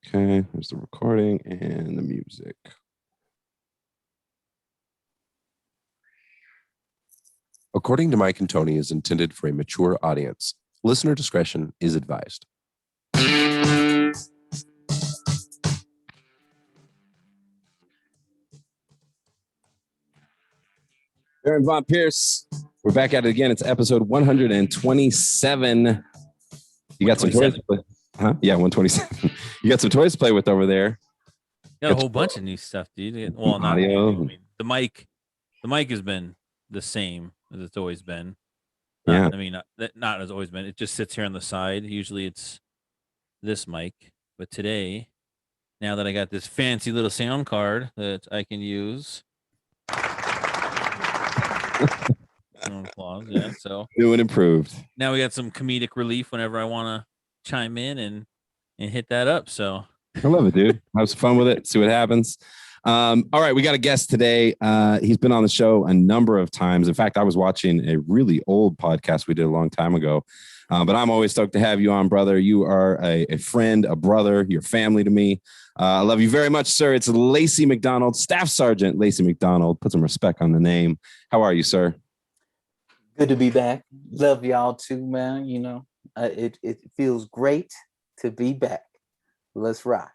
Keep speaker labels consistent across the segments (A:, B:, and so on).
A: Okay, there's the recording and the music.
B: According to Mike and Tony, is intended for a mature audience. Listener discretion is advised.
A: Aaron Von Pierce. We're back at it again. It's episode 127. You got some toys to play? Huh? Yeah, 127. You got some toys to play with over there.
C: Got a whole bunch of new stuff, dude. Well, not
A: audio.
C: I mean, the mic has been the same as it's always been.
A: Yeah.
C: I mean, not as always been. It just sits here on the side. Usually it's this mic, but today, now that I got this fancy little sound card that I can use. Applause, yeah. So
A: new and improved.
C: Now we got some comedic relief whenever I want to chime in and hit that up. So
A: I love it, dude. Have some fun with it. See what happens. All right, we got a guest today. He's been on the show a number of times. In fact, I was watching a really old podcast we did a long time ago. But I'm always stoked to have you on, brother. You are a friend, a brother, you're family to me. I love you very much, sir. It's Lacy McDonald, Staff Sergeant Lacy McDonald. Put some respect on the name. How are you, sir?
D: Good to be back. Love y'all too, man. You know, it feels great to be back. Let's rock.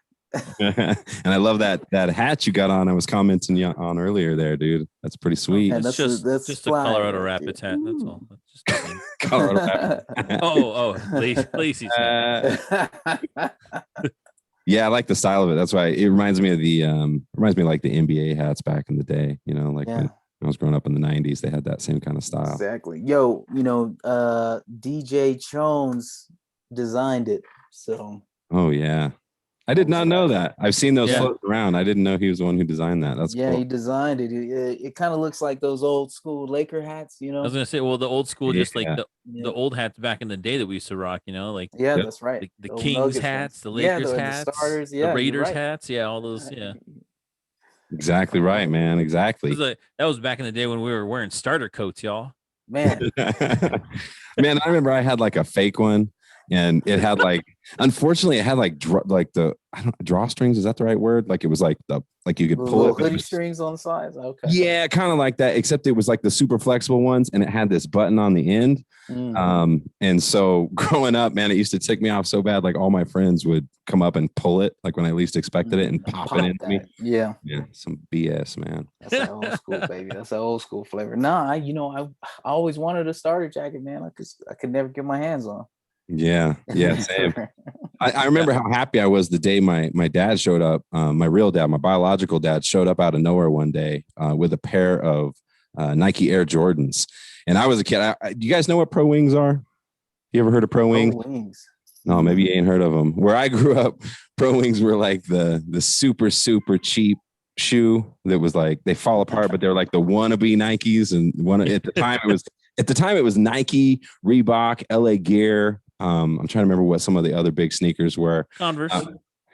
A: And I love that hat you got on. I was commenting on earlier there, dude. That's pretty sweet.
C: It's just a Colorado Rapids hat. That's all. That's just
A: Colorado Rapids.
C: Lacey's hat.
A: Yeah, I like the style of it. That's why it reminds me of the like the NBA hats back in the day. You know, like when I was growing up in the 90s, they had that same kind of style.
D: Exactly. Yo, you know, DJ Jones designed it. So.
A: Oh yeah. I did not know that. I've seen those floating around. I didn't know he was the one who designed that. That's cool.
D: He designed it. It kind of looks like those old school Laker hats, you know.
C: I was gonna say, well, the old school, just like the old hats back in the day that we used to rock, you know, like
D: that's right.
C: The Kings hats, the Lakers hats, the Starters, the Raiders hats, all those,
A: Exactly right, man. Exactly.
C: That was back in the day when we were wearing starter coats, y'all.
D: Man,
A: I remember I had like a fake one. And it had like, unfortunately, it had like drawstrings. Is that the right word? Like it was like you could pull it.
D: Hoodie strings on the sides. Okay.
A: Yeah, kind of like that. Except it was like the super flexible ones, and it had this button on the end. And so growing up, man, it used to tick me off so bad. Like all my friends would come up and pull it, like when I least expected it, and pop it into me.
D: Yeah,
A: some BS, man.
D: That's that old school, baby. That's that old school flavor. Nah, I always wanted a starter jacket, man. I could never get my hands on.
A: Yeah, same. I remember how happy I was the day my dad showed up. My real dad, my biological dad, showed up out of nowhere one day with a pair of Nike Air Jordans. And I was a kid. Do you guys know what Pro Wings are? You ever heard of Pro Wings? No, maybe you ain't heard of them. Where I grew up, Pro Wings were like the super, super cheap shoe that was like, they fall apart, but they're like the wannabe Nikes. And at the time it was Nike, Reebok, LA Gear. I'm trying to remember what some of the other big sneakers were.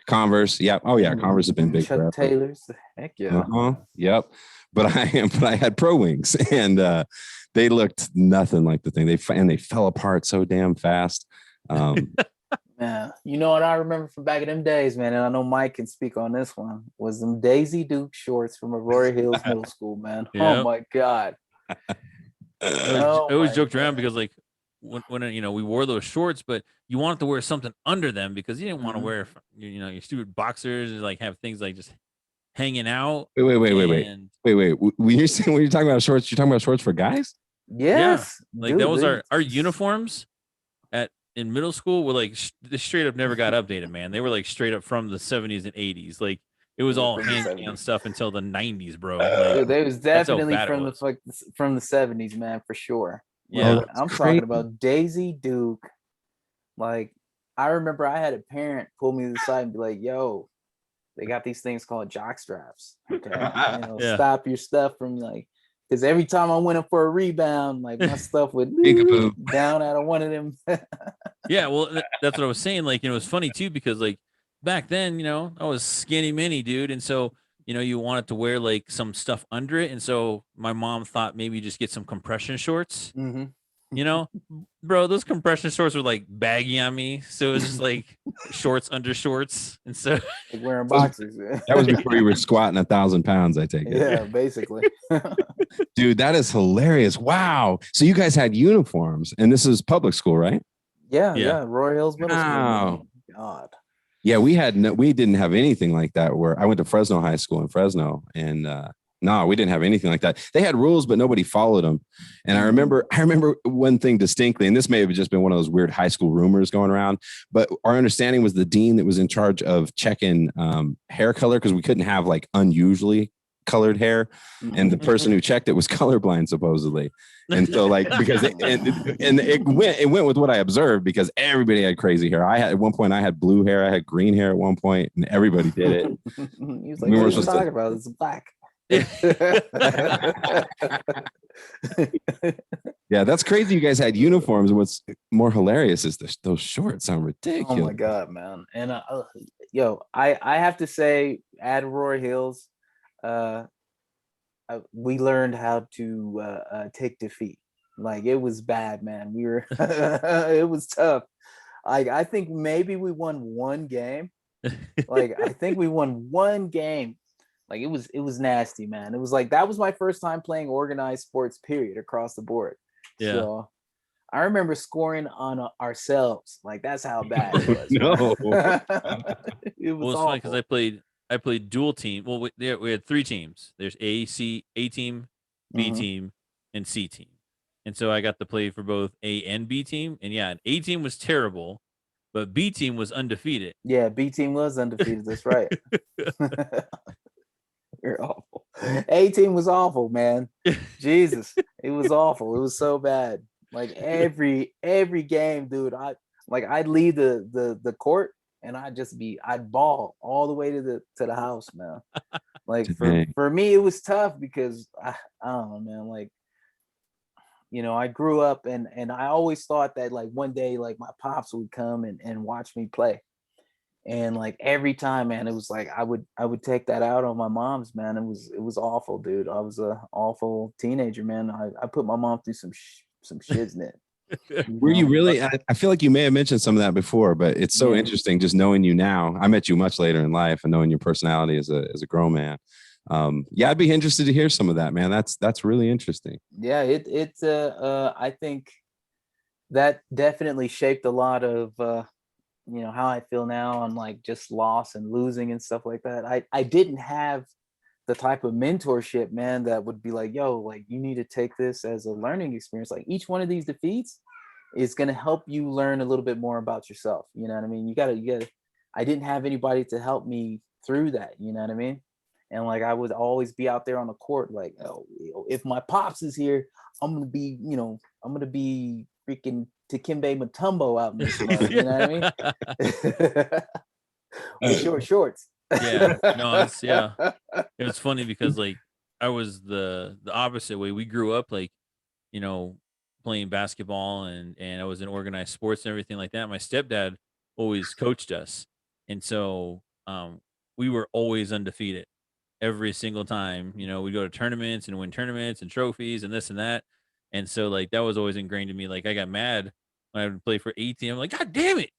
A: Converse. Yeah. Oh yeah. Converse has been big.
D: Chuck Taylors. Heck yeah.
A: Yep. But I had Pro Wings, and they looked nothing like the thing. They fell apart so damn fast.
D: Man, you know what I remember from back in them days, man, and I know Mike can speak on this one, was them Daisy Duke shorts from Aurora Hills Middle School, man. Yep. Oh my God.
C: I always joked around because like when we wore those shorts, but you wanted to wear something under them because you didn't want to wear your stupid boxers and like have things like just hanging out.
A: Wait. When you're talking about shorts, you're talking about shorts for guys?
D: Yes.
C: Yeah. Like that was our uniforms in middle school were like they straight up never got updated, man. They were like straight up from the 70s and 80s. Like it was all hand-me-down stuff until the 90s, bro. Like,
D: they was definitely from the 70s, man, for sure.
C: Yeah,
D: I'm talking about Daisy Duke. Like, I remember I had a parent pull me to the side and be like, "Yo, they got these things called jock straps. Okay, stop your stuff from like." Because every time I went up for a rebound, like my stuff would down out of one of them.
C: Yeah, well, that's what I was saying. Like, it was funny too because like back then, I was skinny mini, dude, and so you wanted to wear like some stuff under it, and so my mom thought maybe just get some compression shorts.
D: Mm-hmm.
C: Bro, those compression shorts were like baggy on me, so it was just like shorts under shorts, and so
D: like wearing boxers.
A: That was before you were squatting 1,000 pounds, I take it.
D: Yeah, basically.
A: Dude, that is hilarious. Wow. So you guys had uniforms, and this is public school, right?
D: Yeah. Roy Hills Middle School.
A: Wow.
D: God.
A: Yeah, we didn't have anything like that. Where I went to Fresno High School in Fresno, and no, we didn't have anything like that. They had rules, but nobody followed them. And I remember one thing distinctly, and this may have just been one of those weird high school rumors going around, but our understanding was the dean that was in charge of checking hair color, because we couldn't have like unusually colored hair, and the person who checked it was colorblind supposedly. And so like, because it went with what I observed, because everybody had crazy hair. At one point I had blue hair, I had green hair at one point, and everybody did it.
D: He was like, what are you talking about? It's black.
A: Yeah, that's crazy. You guys had uniforms. What's more hilarious is those shorts sound ridiculous.
D: Oh my God, man. And I have to say, at Roy Hills, we learned how to take defeat. Like, it was bad, man. We were it was tough. I think maybe we won one game. Like, I think we won one game. Like, it was nasty, man. It was like, that was my first time playing organized sports, period, across the board.
C: Yeah.
D: So I remember scoring on ourselves. Like, that's how bad it was.
A: No.
D: It was
C: awful. Funny because I played dual team. Well, we had 3 teams. There's A team, B team, and C team. And so I got to play for both A and B team. And yeah, A team was terrible, but B team was undefeated.
D: Yeah, B team was undefeated. That's right. You're awful. A team was awful, man. Jesus, it was awful. It was so bad. Like, every game, dude. I'd leave the court, and I'd ball all the way to the house, man. Like, for me, it was tough because I don't know, man. Like, I grew up and I always thought that, like, one day, like, my pops would come and watch me play. And like, every time, man, it was like I would take that out on my mom's, man. It was awful, dude. I was a awful teenager, man. I put my mom through some shiznit.
A: Were you really? I feel like you may have mentioned some of that before, but it's so interesting just knowing you now. I met you much later in life, and knowing your personality as a grown man. Yeah, I'd be interested to hear some of that, man. That's really interesting.
D: Yeah, it's I think that definitely shaped a lot of how I feel now on, like, just loss and losing and stuff like that. I didn't have the type of mentorship, man, that would be like, yo, like, you need to take this as a learning experience. Like, each one of these defeats is going to help you learn a little bit more about yourself. You know what I mean? You gotta, I didn't have anybody to help me through that. You know what I mean? And like, I would always be out there on the court, like, oh, if my pops is here, I'm going to be freaking Dikembe Mutombo out in this mud, you know what I mean? With short shorts.
C: Yeah, no, it was funny because, like, I was the opposite way. We grew up, like, playing basketball, and I was in organized sports and everything like that. My stepdad always coached us, and so we were always undefeated every single time. We'd go to tournaments and win tournaments and trophies and this and that. And so, like, that was always ingrained in me. Like, I got mad when I would play for A team. I'm like, God damn it.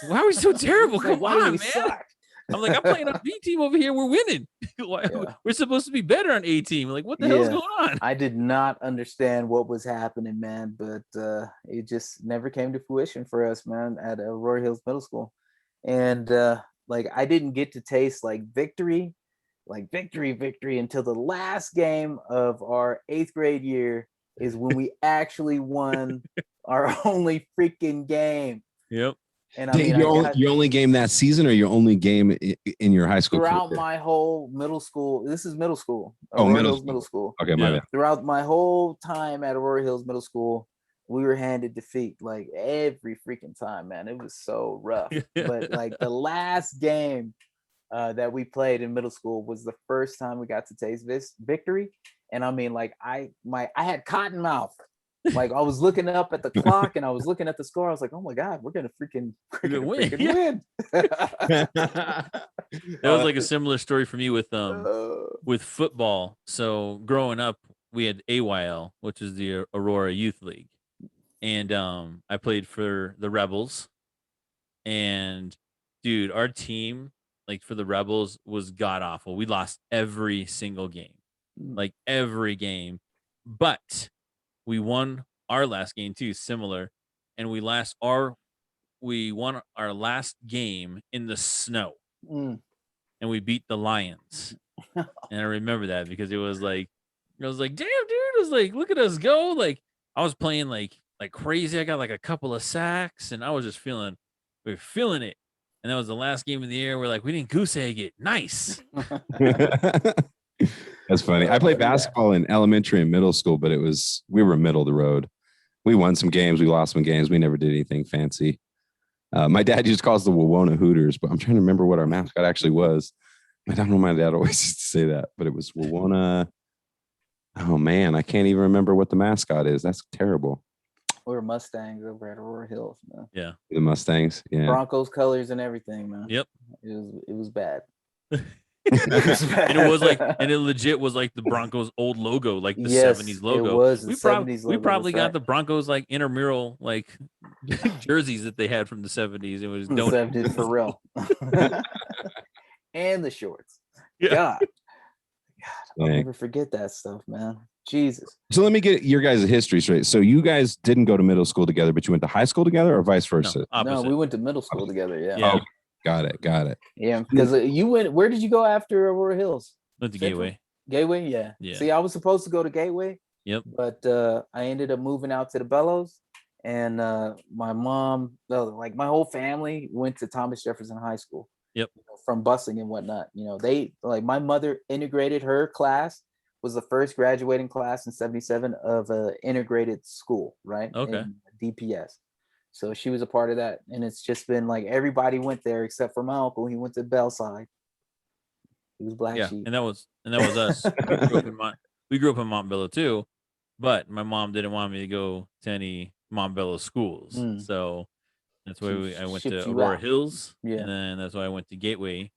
C: Why are we so terrible? Come on, man. Suck? I'm like, I'm playing on B team over here. We're winning. We're supposed to be better on A team. Like, what the hell's going on?
D: I did not understand what was happening, man. But it just never came to fruition for us, man, at Roy Hills Middle School. And like, I didn't get to taste like victory until the last game of our 8th grade year is when we actually won our only freaking game.
C: Yep.
D: And I mean,
A: your only game that season, or your only game in your high school
D: throughout
A: career?
D: My whole middle school. This is middle school.
A: Middle school. Okay, my bad.
D: Throughout my whole time at Aurora Hills Middle School, we were handed defeat, like, every freaking time, man. It was so rough. But like, the last game that we played in middle school was the first time we got to taste this victory. And I mean, like, I had cotton mouth. Like, I was looking up at the clock and I was looking at the score. I was like, oh my God, we're gonna freaking win.
C: That was like a similar story for me with football. So growing up, we had AYL, which is the Aurora Youth League. and I played for the Rebels. And dude, our team, like for the Rebels, was god awful. We lost every single game, like every game, but we won our last game too, similar, and we won our last game in the snow, and we beat the Lions. And I remember that because it was like, I was like, damn, dude, it was like, look at us go. Like I was playing like crazy. I got like a couple of sacks, and I was just we were feeling it. And that was the last game of the year. We're like, we didn't goose egg it. Nice.
A: That's funny. I played basketball in elementary and middle school, but we were middle of the road. We won some games. We lost some games. We never did anything fancy. My dad used to call us the Wawona Hooters, but I'm trying to remember what our mascot actually was. I don't know. My dad always used to say that, but it was Wawona. Oh man, I can't even remember what the mascot is. That's terrible.
D: We were Mustangs over at Aurora Hills, man.
C: Yeah.
A: The Mustangs. Yeah.
D: Broncos colors and everything, man.
C: Yep.
D: It was bad.
C: And it was like, and it legit was like the Broncos old logo, like the 70s logo.
D: It was the 70s logo.
C: We probably got the Broncos like intramural like jerseys that they had from the 70s. It was
D: the 70s for real. And the shorts.
C: Yeah.
D: God, I'll never forget that stuff, man. Jesus.
A: So let me get your guys' history straight. So you guys didn't go to middle school together, but you went to high school together, or vice versa?
D: No, we went to middle school together. Yeah.
A: Oh, got it.
D: Yeah, because you went. Where did you go after Aurora Hills?
C: Went to Gateway.
D: Gateway, yeah. See, I was supposed to go to Gateway.
C: Yep.
D: But I ended up moving out to the Bellows, and my mom, like my whole family, went to Thomas Jefferson High School.
C: Yep.
D: From busing and whatnot. They like my mother integrated her class. Was the first graduating class in 77 of an integrated school, right?
C: Okay.
D: In DPS. So she was a part of that. And it's just been like everybody went there except for my uncle. He went to Bellside. He was black sheep.
C: And that was us. We grew up in Montbello too, but my mom didn't want me to go to any Montbello schools. So that's why I went to Aurora Hills. Yeah. And then that's why I went to Gateway.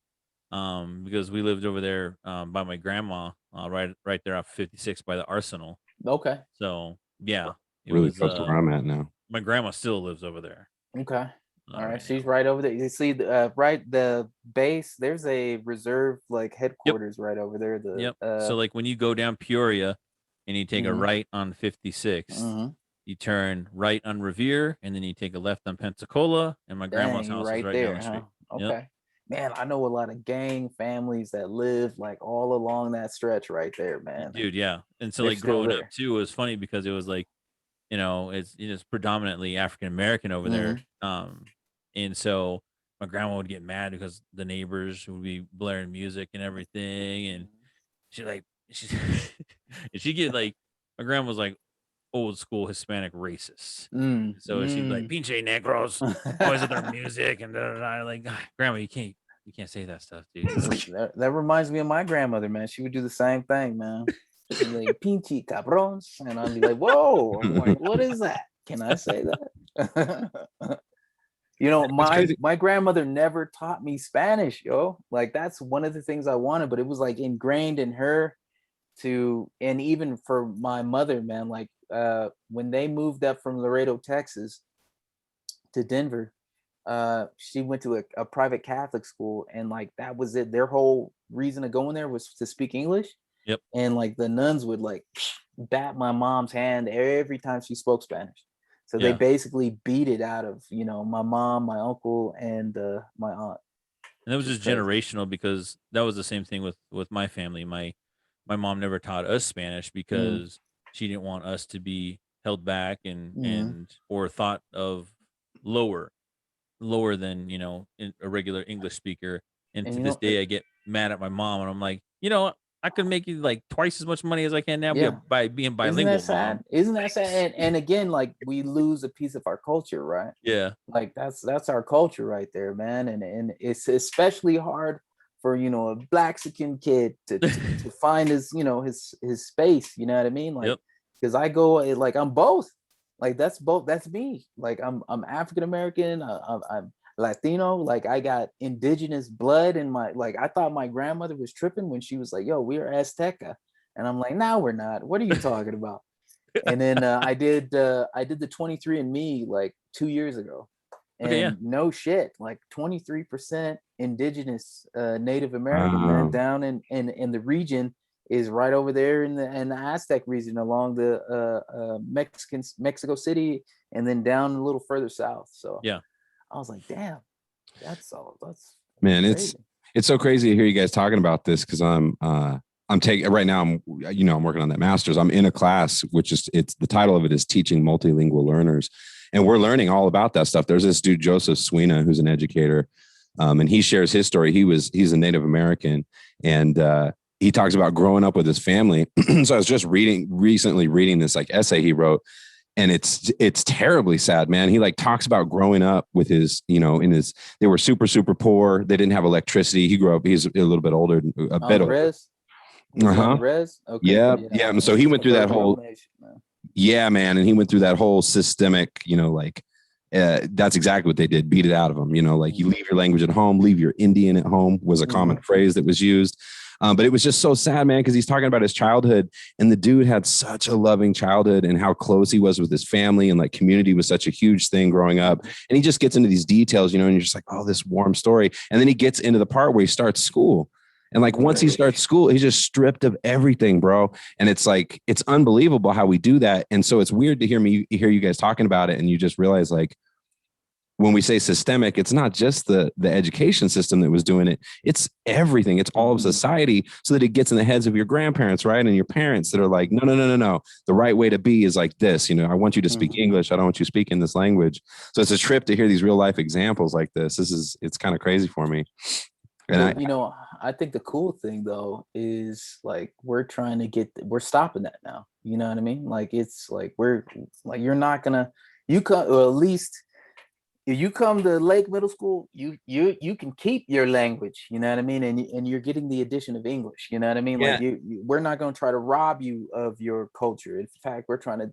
C: Because we lived over there by my grandma, right there off 56 by the Arsenal.
D: Okay.
C: So yeah,
A: really close to where I'm at now.
C: My grandma still lives over there.
D: Okay. All right. She's right over there. You see, the base. There's a reserve like headquarters right over there. So like when you go down Peoria, and you take a right on 56, you turn right on Revere, and then you take a left on Pensacola, and my grandma's house is right down the street. Okay. Yep. Man, I know a lot of gang families that live like all along that stretch right there, man.
C: Dude, yeah. And so like growing up too, it was funny because it was like, it's predominantly African American over there. And so my grandma would get mad because the neighbors would be blaring music and everything. And she get like, my grandma was like old school Hispanic racist. So she'd be like, pinche negros, boys with their music and like, grandma, you can't say that stuff, dude.
D: That reminds me of my grandmother, man. She would do the same thing, man. She'd be like, pinche cabrons, and I'd be like, whoa, I'm like, what is that? Can I say that? My grandmother never taught me Spanish, yo. Like that's one of the things I wanted, but it was like ingrained in her and even for my mother, man, like when they moved up from Laredo, Texas to Denver, she went to a private Catholic school, and like that was it. Their whole reason of going there was to speak English.
C: Yep.
D: And like the nuns would like bat my mom's hand every time she spoke Spanish. So they basically beat it out of, my mom, my uncle, and my aunt.
C: And that was just generational, because that was the same thing with my family. My mom never taught us Spanish because she didn't want us to be held back and or thought of lower than a regular English speaker. And to this day, I get mad at my mom, and I'm like, I could make you like twice as much money as I can now by being bilingual.
D: Isn't that sad? Isn't that sad? And again, like we lose a piece of our culture, right?
C: Yeah.
D: Like that's our culture right there, man. And it's especially hard for a Blaxican kid to find his his space. You know what I mean? Like because I go like I'm both. Like that's me. Like I'm African American. I'm Latino. Like I got indigenous blood in my, like I thought my grandmother was tripping when she was like, yo, we're Azteca. And I'm like, no, we're not. What are you talking about? And then I did the 23andMe like 2 years ago. And no shit, like 23% indigenous Native American, man, down in the region is right over there in the Aztec region along the Mexico City, and then down a little further south. So
C: yeah,
D: I was like, damn, that's
A: man,
D: crazy.
A: it's so crazy to hear you guys talking about this, because I'm taking right now. I'm working on that master's. I'm in a class which is the title of it is Teaching Multilingual Learners. And we're learning all about that stuff. There's this dude, Joseph Swina, who's an educator. And he shares his story. He's a Native American, and he talks about growing up with his family. So I was just recently reading this like essay he wrote, and it's terribly sad, man. He like talks about growing up with his, they were super, super poor. They didn't have electricity. He grew up, he's a little bit older, a bit older.
D: Res? Res? Okay.
A: Yeah. And so he went through that whole, yeah, man. And he went through that whole systemic, that's exactly what they did. Beat it out of them. Like you leave your language at home, leave your Indian at home was a common phrase that was used. But it was just so sad, man, because he's talking about his childhood, and the dude had such a loving childhood and how close he was with his family, and like community was such a huge thing growing up. And he just gets into these details, and you're just like, oh, this warm story. And then he gets into the part where he starts school. And like once he starts school, he's just stripped of everything, bro. And it's like, it's unbelievable how we do that. And so it's weird to hear you guys talking about it. And you just realize, like, when we say systemic, it's not just the education system that was doing it. It's everything. It's all of society, so that it gets in the heads of your grandparents, right? And your parents that are like, no. The right way to be is like this. I want you to speak English. I don't want you speaking this language. So it's a trip to hear these real life examples like this. It's kind of crazy for me. And
D: I think the cool thing though is like we're stopping that now. You know what I mean? Like it's like you're not gonna, or at least if you come to Lake Middle School, you can keep your language. You know what I mean? And you're getting the addition of English. You know what I mean?
A: Yeah.
D: Like we're not gonna try to rob you of your culture. In fact, we're trying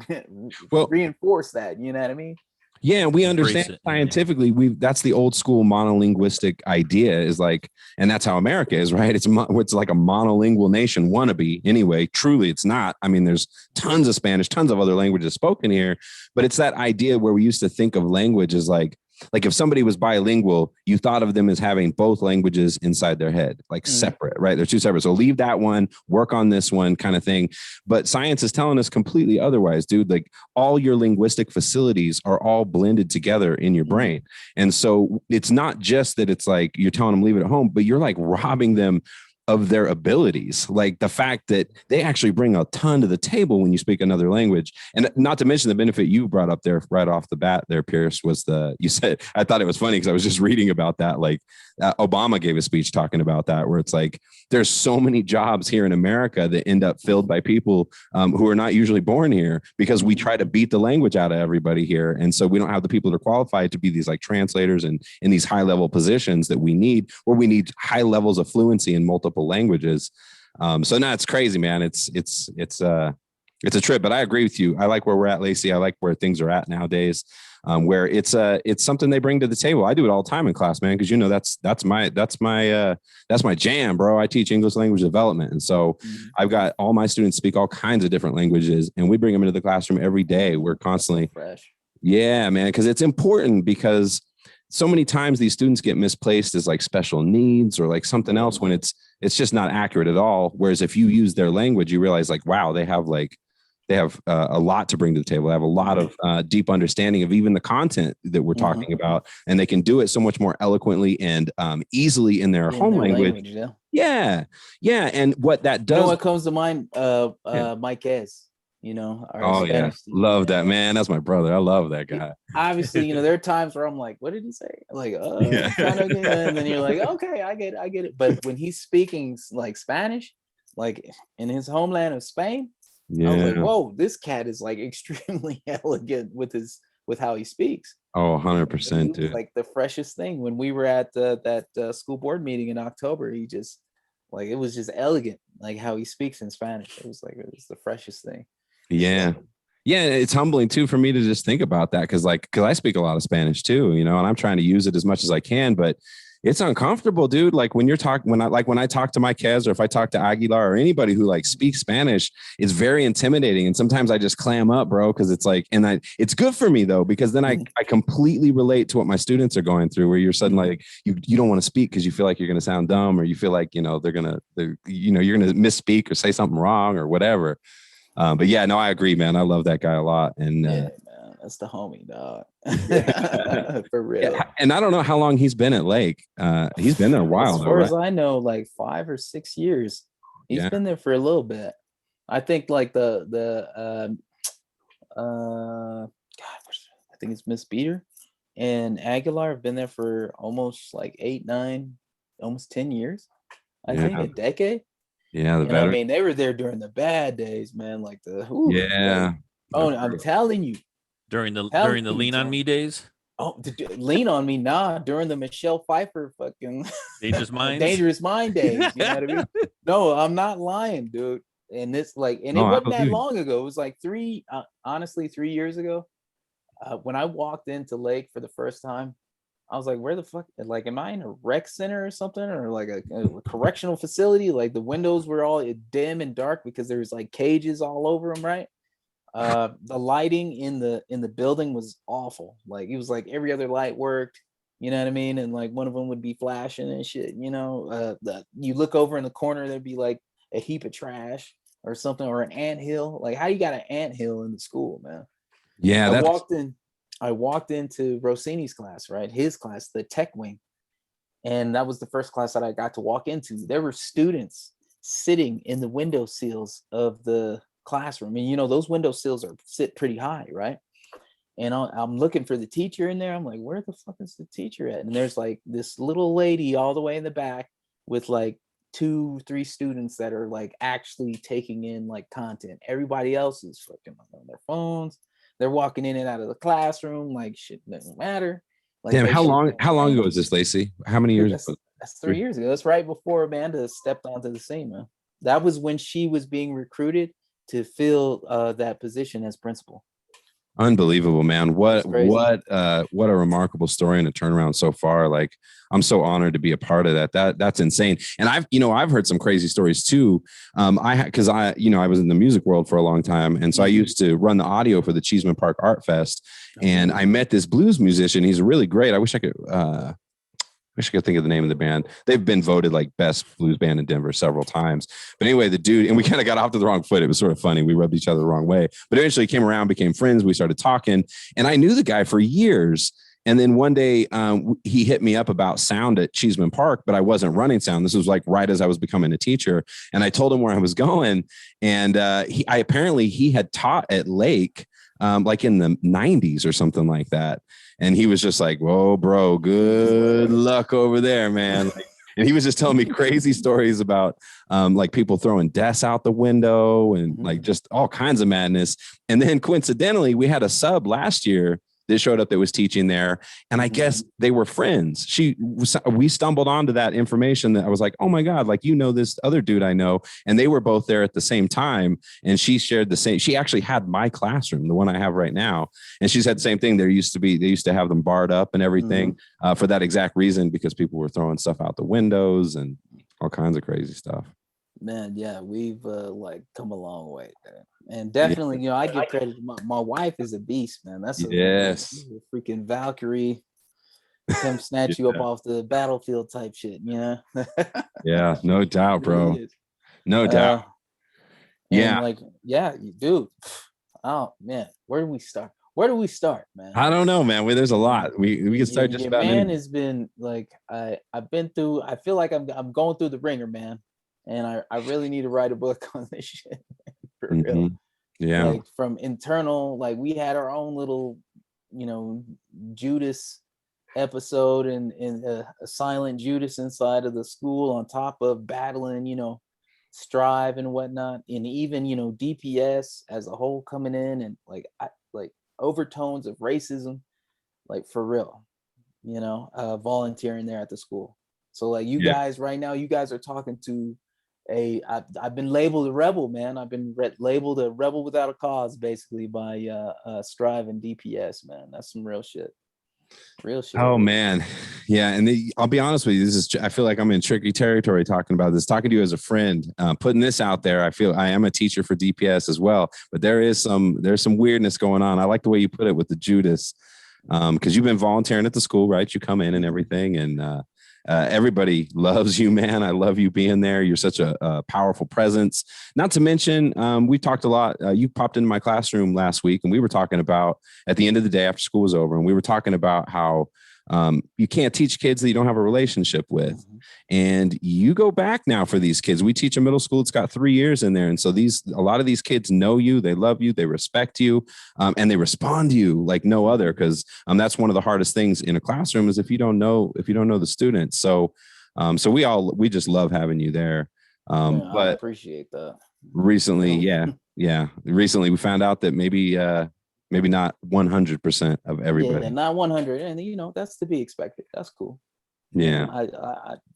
D: to reinforce that. You know what I mean?
A: Yeah, we understand scientifically. That's the old school monolinguistic idea is like, and that's how America is, right? It's like a monolingual nation wannabe. Anyway, truly, it's not. I mean, there's tons of Spanish, tons of other languages spoken here, but it's that idea where we used to think of language as like if somebody was bilingual, you thought of them as having both languages inside their head, like separate, right? They're two separate. So leave that one, work on this one kind of thing. But science is telling us completely otherwise, dude. Like all your linguistic facilities are all blended together in your brain. And so it's not just that it's like you're telling them leave it at home, but you're like robbing them of their abilities. Like the fact that they actually bring a ton to the table when you speak another language. And not to mention the benefit you brought up there right off the bat there, Pierce, was you said, I thought it was funny because I was just reading about that. Like Obama gave a speech talking about that, where it's like, there's so many jobs here in America that end up filled by people who are not usually born here, because we try to beat the language out of everybody here. And so we don't have the people that are qualified to be these like translators and in these high level positions that we need, where we need high levels of fluency in multiple languages. So now it's crazy, man. It's a trip, but I agree with you. I like where we're at, Lacy. I like where things are at nowadays, where it's something they bring to the table. I do it all the time in class, man, because that's my jam, bro. I teach English language development, and so I've got all my students speak all kinds of different languages, and we bring them into the classroom every day. We're constantly
D: fresh.
A: Yeah, man, because it's important, because so many times these students get misplaced as like special needs or like something else when it's just not accurate at all. Whereas if you use their language, you realize like, wow, they have a lot to bring to the table. They have a lot of deep understanding of even the content that we're talking about, and they can do it so much more eloquently and easily in their home language. Yeah. And what that does,
D: what comes to mind, Mike S.
A: Love that, man. That's my brother. I love that guy.
D: Obviously, there are times where I'm like, what did he say? Like, and then you're like, okay, I get it. But when he's speaking like Spanish, like in his homeland of Spain, I was like, whoa, this cat is like extremely elegant with how he speaks.
A: Oh, 100%, dude.
D: Like the freshest thing. When we were at that school board meeting in October, he just like, it was just elegant, like how he speaks in Spanish. It was the freshest thing.
A: Yeah. It's humbling too for me to just think about that, because I speak a lot of Spanish too, and I'm trying to use it as much as I can, but it's uncomfortable, dude. Like when you're talking, when I talk to my kids, or if I talk to Aguilar or anybody who like speaks Spanish, it's very intimidating. And sometimes I just clam up, bro, because it's like, it's good for me though, because then I completely relate to what my students are going through. Where you're suddenly like, you don't want to speak because you feel like you're going to sound dumb, or you feel like you're gonna misspeak or say something wrong or whatever. But yeah, no, I agree, man. I love that guy a lot, and
D: man, that's the homie, dog.
A: Yeah.
D: For real.
A: Yeah, and I don't know how long he's been at Lake. He's been there a while,
D: as far as I know, like 5 or 6 years. He's been there for a little bit. I think like God, I think it's Miss Beater and Aguilar have been there for almost like 8, 9, almost 10 years. I think a decade.
A: Yeah,
D: I mean, they were there during the bad days, man. Like I'm telling you,
C: during the Lean on Me days.
D: Oh, Lean on Me, nah. During the Michelle Pfeiffer fucking
C: Dangerous
D: Mind days. You know what I mean? No, I'm not lying, dude. And it wasn't that long ago. It was like 3 years ago. When I walked into Lake for the first time, I was like, where the fuck, like, am I in a rec center or something, or like a correctional facility? Like the windows were all dim and dark because there was like cages all over them, right? The lighting in the building was awful. Like it was like every other light worked, you know what I mean? And like one of them would be flashing and shit, you know. You look over in the corner, there'd be like a heap of trash or something, or an anthill. Like how you got an anthill in the school, man?
A: Yeah,
D: I walked into Rossini's class, right? His class, the tech wing. And that was the first class that I got to walk into. There were students sitting in the window sills of the classroom. And, you know, those window sills sit pretty high, right? And I'm looking for the teacher in there. I'm like, where the fuck is the teacher at? And there's like this little lady all the way in the back with like 2-3 students that are like actually taking in like content. Everybody else is fucking on their phones. They're walking in and out of the classroom like shit doesn't matter. Like,
A: damn, how long ago was this, Lacy? How many years ago?
D: That's 3 years ago. That's right before Amanda stepped onto the scene, man. That was when she was being recruited to fill that position as principal.
A: Unbelievable, man. What a remarkable story and a turnaround so far. Like, I'm so honored to be a part of that. That's insane. And I've heard some crazy stories too. I was in the music world for a long time. And so I used to run the audio for the Cheeseman Park Art Fest. And I met this blues musician. He's really great. I wish I could think of the name of the band. They've been voted like best blues band in Denver several times. But anyway, the dude, and we kind of got off to the wrong foot. It was sort of funny. We rubbed each other the wrong way. But eventually he came around, became friends. We started talking. And I knew the guy for years. And then one day he hit me up about sound at Cheeseman Park, but I wasn't running sound. This was like right as I was becoming a teacher. And I told him where I was going. And he had taught at Lake like in the 90s or something like that. And he was just like, whoa, bro, good luck over there, man. And he was just telling me crazy stories about like people throwing desks out the window and like just all kinds of madness. And then coincidentally, we had a sub last year that showed up that was teaching there. And I guess they were friends. We stumbled onto that information that I was like, oh my God, like, you know, this other dude I know. And they were both there at the same time. And she shared the same, she actually had my classroom, the one I have right now. And she said the same thing. They used to have them barred up and everything for that exact reason, because people were throwing stuff out the windows and all kinds of crazy stuff.
D: Man, yeah, we've like come a long way there. And definitely, you know, I give credit. My wife is a beast, man. That's a freaking Valkyrie. Come snatch you up off the battlefield type shit, you know?
A: Yeah, no doubt, bro. No doubt.
D: Dude. Oh man, where do we start? Man?
A: I don't know, man. There's a lot. We can start just about.
D: Man has been like I've been through. I feel like I'm going through the ringer, man. And I really need to write a book on this shit. For real.
A: Yeah.
D: Like from internal, like we had our own little, you know, Judas episode and a silent Judas inside of the school, on top of battling, you know, Strive and whatnot. And even, you know, DPS as a whole coming in and like overtones of racism, like for real, you know, volunteering there at the school. So like you guys right now, you guys are talking to I've been labeled a rebel, man. I've been labeled a rebel without a cause, basically, by Strive and DPS, man. That's some real shit. Real shit.
A: Oh man. Yeah. And I'll be honest with you. I feel like I'm in tricky territory talking about this, talking to you as a friend, putting this out there. I feel I am a teacher for DPS as well, but there's some weirdness going on. I like the way you put it with the Judas. Cause you've been volunteering at the school, right? You come in and everything, and everybody loves you, man. I love you being there. You're such a powerful presence. Not to mention, we talked a lot. You popped into my classroom last week, and we were talking about at the end of the day after school was over, and we were talking about how you can't teach kids that you don't have a relationship with. Mm-hmm. And you go back now for these kids. We teach a middle school. It's got 3 years in there. And so a lot of these kids know you, they love you, they respect you, and they respond to you like no other. Cause that's one of the hardest things in a classroom is if you don't know the students. So we just love having you there.
D: But I appreciate that.
A: Recently, recently we found out that maybe not 100% of everybody.
D: Yeah, not 100. And, that's to be expected. That's cool.
A: Yeah.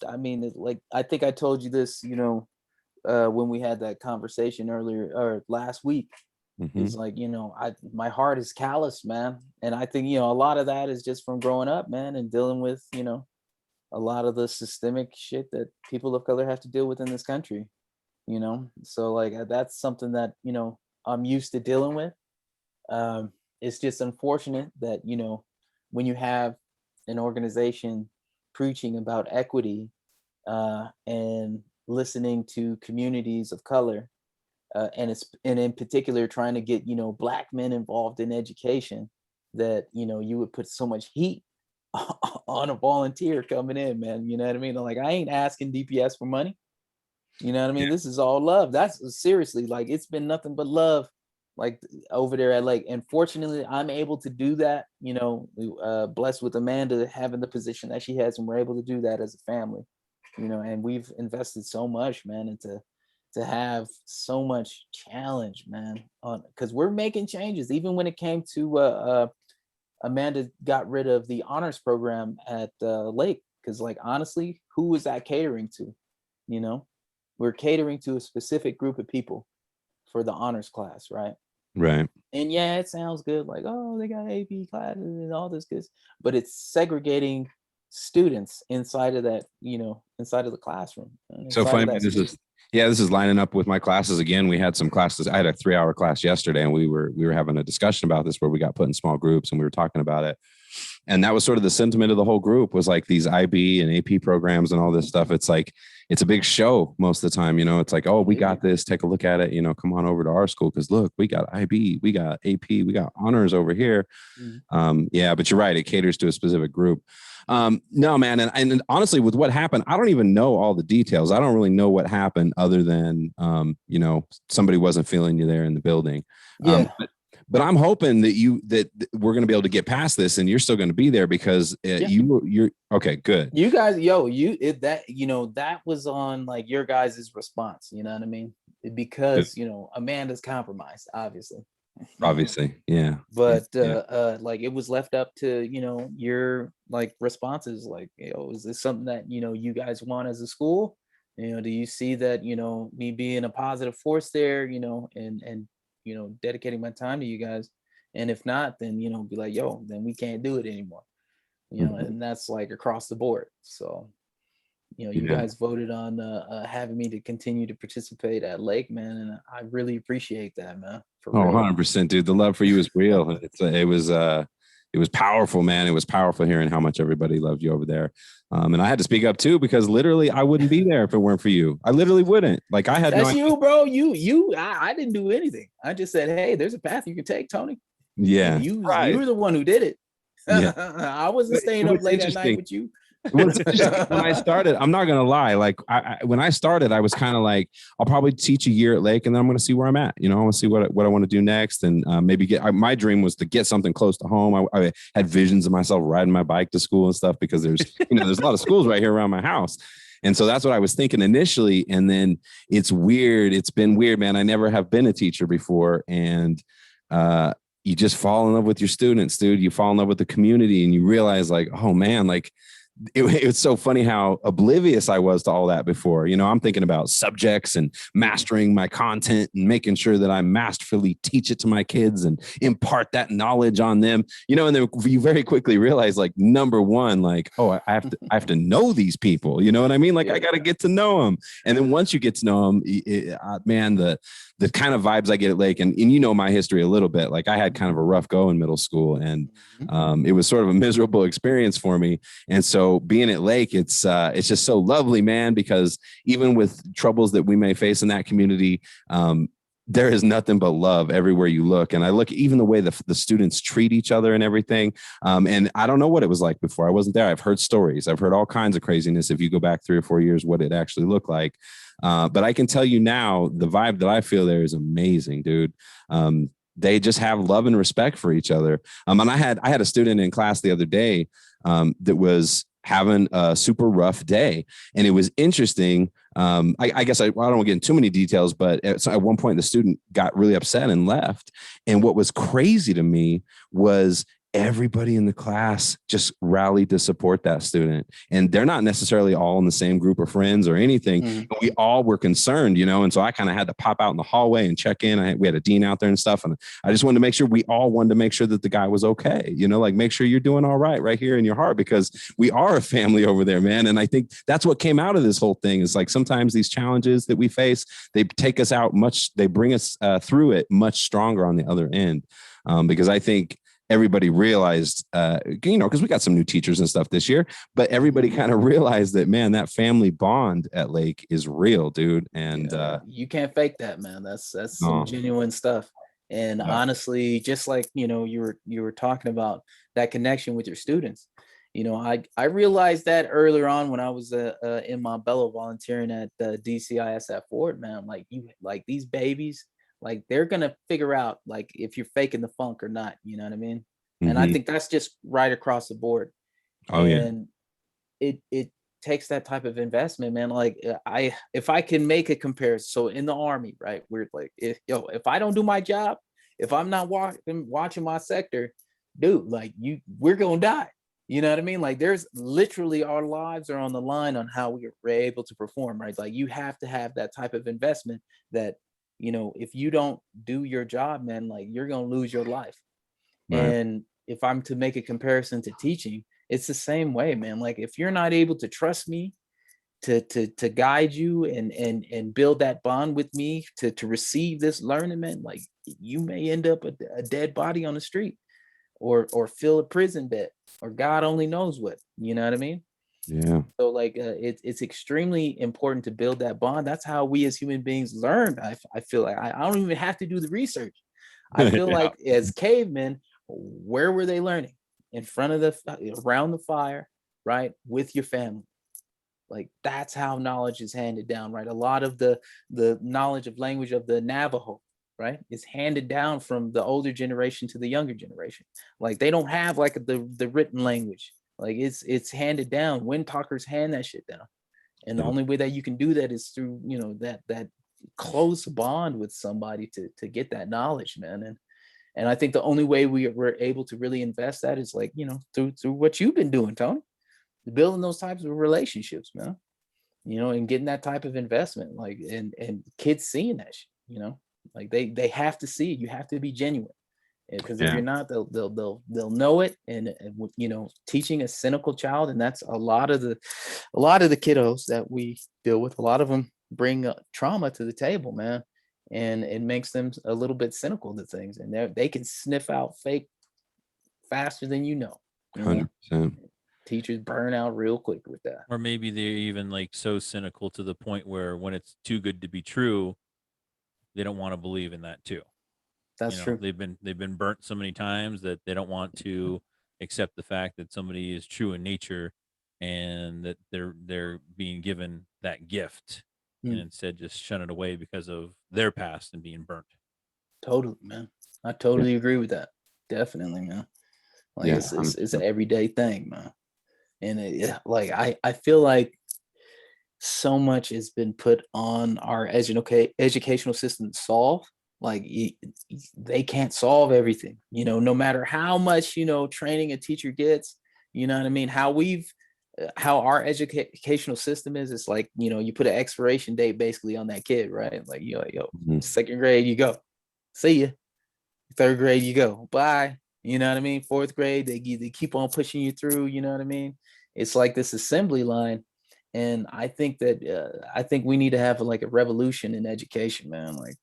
D: I mean, it's like, I think I told you this, when we had that conversation earlier or last week. Mm-hmm. It's like, my heart is callous, man. And I think, a lot of that is just from growing up, man, and dealing with, a lot of the systemic shit that people of color have to deal with in this country, So like, that's something that, I'm used to dealing with. It's just unfortunate that, when you have an organization preaching about equity and listening to communities of color, and in particular trying to get, Black men involved in education, that, you would put so much heat on a volunteer coming in, man. You know what I mean? Like, I ain't asking DPS for money. You know what I mean? Yeah. This is all love. That's seriously, like, it's been nothing but love. Like over there at Lake. And fortunately, I'm able to do that, blessed with Amanda having the position that she has, and we're able to do that as a family, and we've invested so much, man, into to have so much challenge, man, because we're making changes. Even when it came to Amanda got rid of the honors program at Lake, because like, honestly, who was that catering to? We're catering to a specific group of people for the honors class, right?
A: Right.
D: And yeah, it sounds good, like, oh, they got AP classes and all this good, but it's segregating students inside of that, inside of the classroom.
A: So funny. This is lining up with my classes again. We had some classes. I had a 3-hour class yesterday, and we were having a discussion about this where we got put in small groups and we were talking about it. And that was sort of the sentiment of the whole group, was like these IB and AP programs and all this stuff. It's like, it's a big show most of the time, it's like, oh, we got this, take a look at it, come on over to our school. Cause look, we got IB, we got AP, we got honors over here. Mm-hmm. But you're right. It caters to a specific group. No, man. And honestly, with what happened, I don't even know all the details. I don't really know what happened other than, somebody wasn't feeling you there in the building.
D: Yeah.
A: But I'm hoping that we're going to be able to get past this, and you're still going to be there because you're okay. Good.
D: You guys, that was on like your guys' response. You know what I mean? Because Amanda's compromised, obviously.
A: Yeah.
D: But like, it was left up to your like responses. Like, is this something that you guys want as a school? Do you see that me being a positive force there? And dedicating my time to you guys, and if not, then be like, then we can't do it anymore, and that's like across the board. So you guys voted on having me to continue to participate at Lake, man, and I really appreciate that, man.
A: 100%, dude. The love for you is real. It was powerful, man. It was powerful hearing how much everybody loved you over there. And I had to speak up too, because literally I wouldn't be there if it weren't for you. I literally wouldn't. Like, I had
D: That's you, bro. I didn't do anything. I just said, hey, there's a path you can take, Tony.
A: Yeah.
D: You were the one who did it. Yeah. I wasn't staying up late at night with you.
A: When I started, I'm not gonna lie. Like, when I started, I was kind of like, I'll probably teach a year at Lake, and then I'm gonna see where I'm at. I want to see what I want to do next, and maybe my dream was to get something close to home. I had visions of myself riding my bike to school and stuff, because there's there's a lot of schools right here around my house. And so that's what I was thinking initially. And then it's weird. It's been weird, man. I never have been a teacher before, and you just fall in love with your students, dude. You fall in love with the community, and you realize, like, oh man, like, it's so funny how oblivious I was to all that before. You know, I'm thinking about subjects and mastering my content and making sure that I masterfully teach it to my kids and impart that knowledge on them, you know, and then you very quickly realize, like, number one, like, oh, I have to know these people, you know what I mean? Like, I got to get to know them. And then once you get to know them, man, the kind of vibes I get at Lake, and you know my history a little bit, like I had kind of a rough go in middle school, and it was sort of a miserable experience for me. And so being at Lake, it's just so lovely, man, because even with troubles that we may face in that community, there is nothing but love everywhere you look. And I look, even the way the students treat each other and everything. And I don't know what it was like before. I wasn't there. I've heard stories. I've heard all kinds of craziness. If you go back 3 or 4 years, what it actually looked like. But I can tell you now, the vibe that I feel there is amazing, dude. They just have love and respect for each other. And I had a student in class the other day that was having a super rough day. And it was interesting. I guess I don't want to get into too many details, but at one point the student got really upset and left. And what was crazy to me was everybody in the class just rallied to support that student. And they're not necessarily all in the same group of friends or anything, but we all were concerned, you know? And so I kind of had to pop out in the hallway and check in. We had a dean out there and stuff. And I just wanted to make sure we all wanted to make sure that the guy was okay, you know, like make sure you're doing all right here in your heart, because we are a family over there, man. And I think that's what came out of this whole thing, is like, sometimes these challenges that we face, they take us out they bring us through it much stronger on the other end. Because I think everybody realized, you know, because we got some new teachers and stuff this year, but everybody kind of realized that, man, that family bond at Lake is real, dude. And
D: you can't fake that, man. That's some genuine stuff. And honestly, just like, you know, you were talking about that connection with your students. You know, I realized that earlier on when I was in Montbello volunteering at DCIS at Ford, man. Like these babies, like they're gonna figure out like if you're faking the funk or not, you know what I mean? And I think that's just right across the board. And it takes that type of investment, man. Like if I can make a comparison, so in the Army, right, we're like, if I don't do my job, if I'm not watching my sector, dude, like we're gonna die. You know what I mean? Like there's literally, our lives are on the line on how we're able to perform, right? Like you have to have that type of investment that, you know, if you don't do your job, man, like you're going to lose your life. Right. And if I'm to make a comparison to teaching, it's the same way, man. Like if you're not able to trust me to guide you and build that bond with me to receive this learning, man, like you may end up a dead body on the street or fill a prison bed, or God only knows what, you know what I mean?
A: Yeah.
D: So like it's extremely important to build that bond. That's how we as human beings learn. I feel like I don't even have to do the research. I feel like as cavemen, where were they learning? In front of around the fire, right? With your family. Like that's how knowledge is handed down, right? A lot of the knowledge of language of the Navajo, right, is handed down from the older generation to the younger generation. Like they don't have like the written language. Like it's handed down. Wind talkers hand that shit down. And the only way that you can do that is through, you know, that close bond with somebody to get that knowledge, man. And I think the only way we're able to really invest that is like, you know, through what you've been doing, Tony, building those types of relationships, man, you know, and getting that type of investment, like, and kids seeing that shit, you know, like they have to see it. You have to be genuine. Because if you're not, they'll know it, and you know, teaching a cynical child, and that's a lot of the kiddos that we deal with. A lot of them bring trauma to the table, man, and it makes them a little bit cynical to things, and they can sniff out fake faster than you know.
A: 100%.
D: Teachers burn out real quick with that,
C: or maybe they're even like so cynical to the point where when it's too good to be true, they don't want to believe in that too.
D: That's true.
C: They've been burnt so many times that they don't want to accept the fact that somebody is true in nature and that they're being given that gift, and instead just shun it away because of their past and being burnt.
D: Totally, man. I totally agree with that. Definitely, man. Like it's an everyday thing, man. And like I feel like so much has been put on our educational system to solve. Like they can't solve everything, you know, no matter how much, you know, training a teacher gets, you know what I mean? How we've how our educational system is, it's like, you put an expiration date basically on that kid, right? Like, second grade, you go, see ya. Third grade, you go, bye. You know what I mean? Fourth grade, they keep on pushing you through. You know what I mean? It's like this assembly line. And I think we need to have like a revolution in education, man. Like,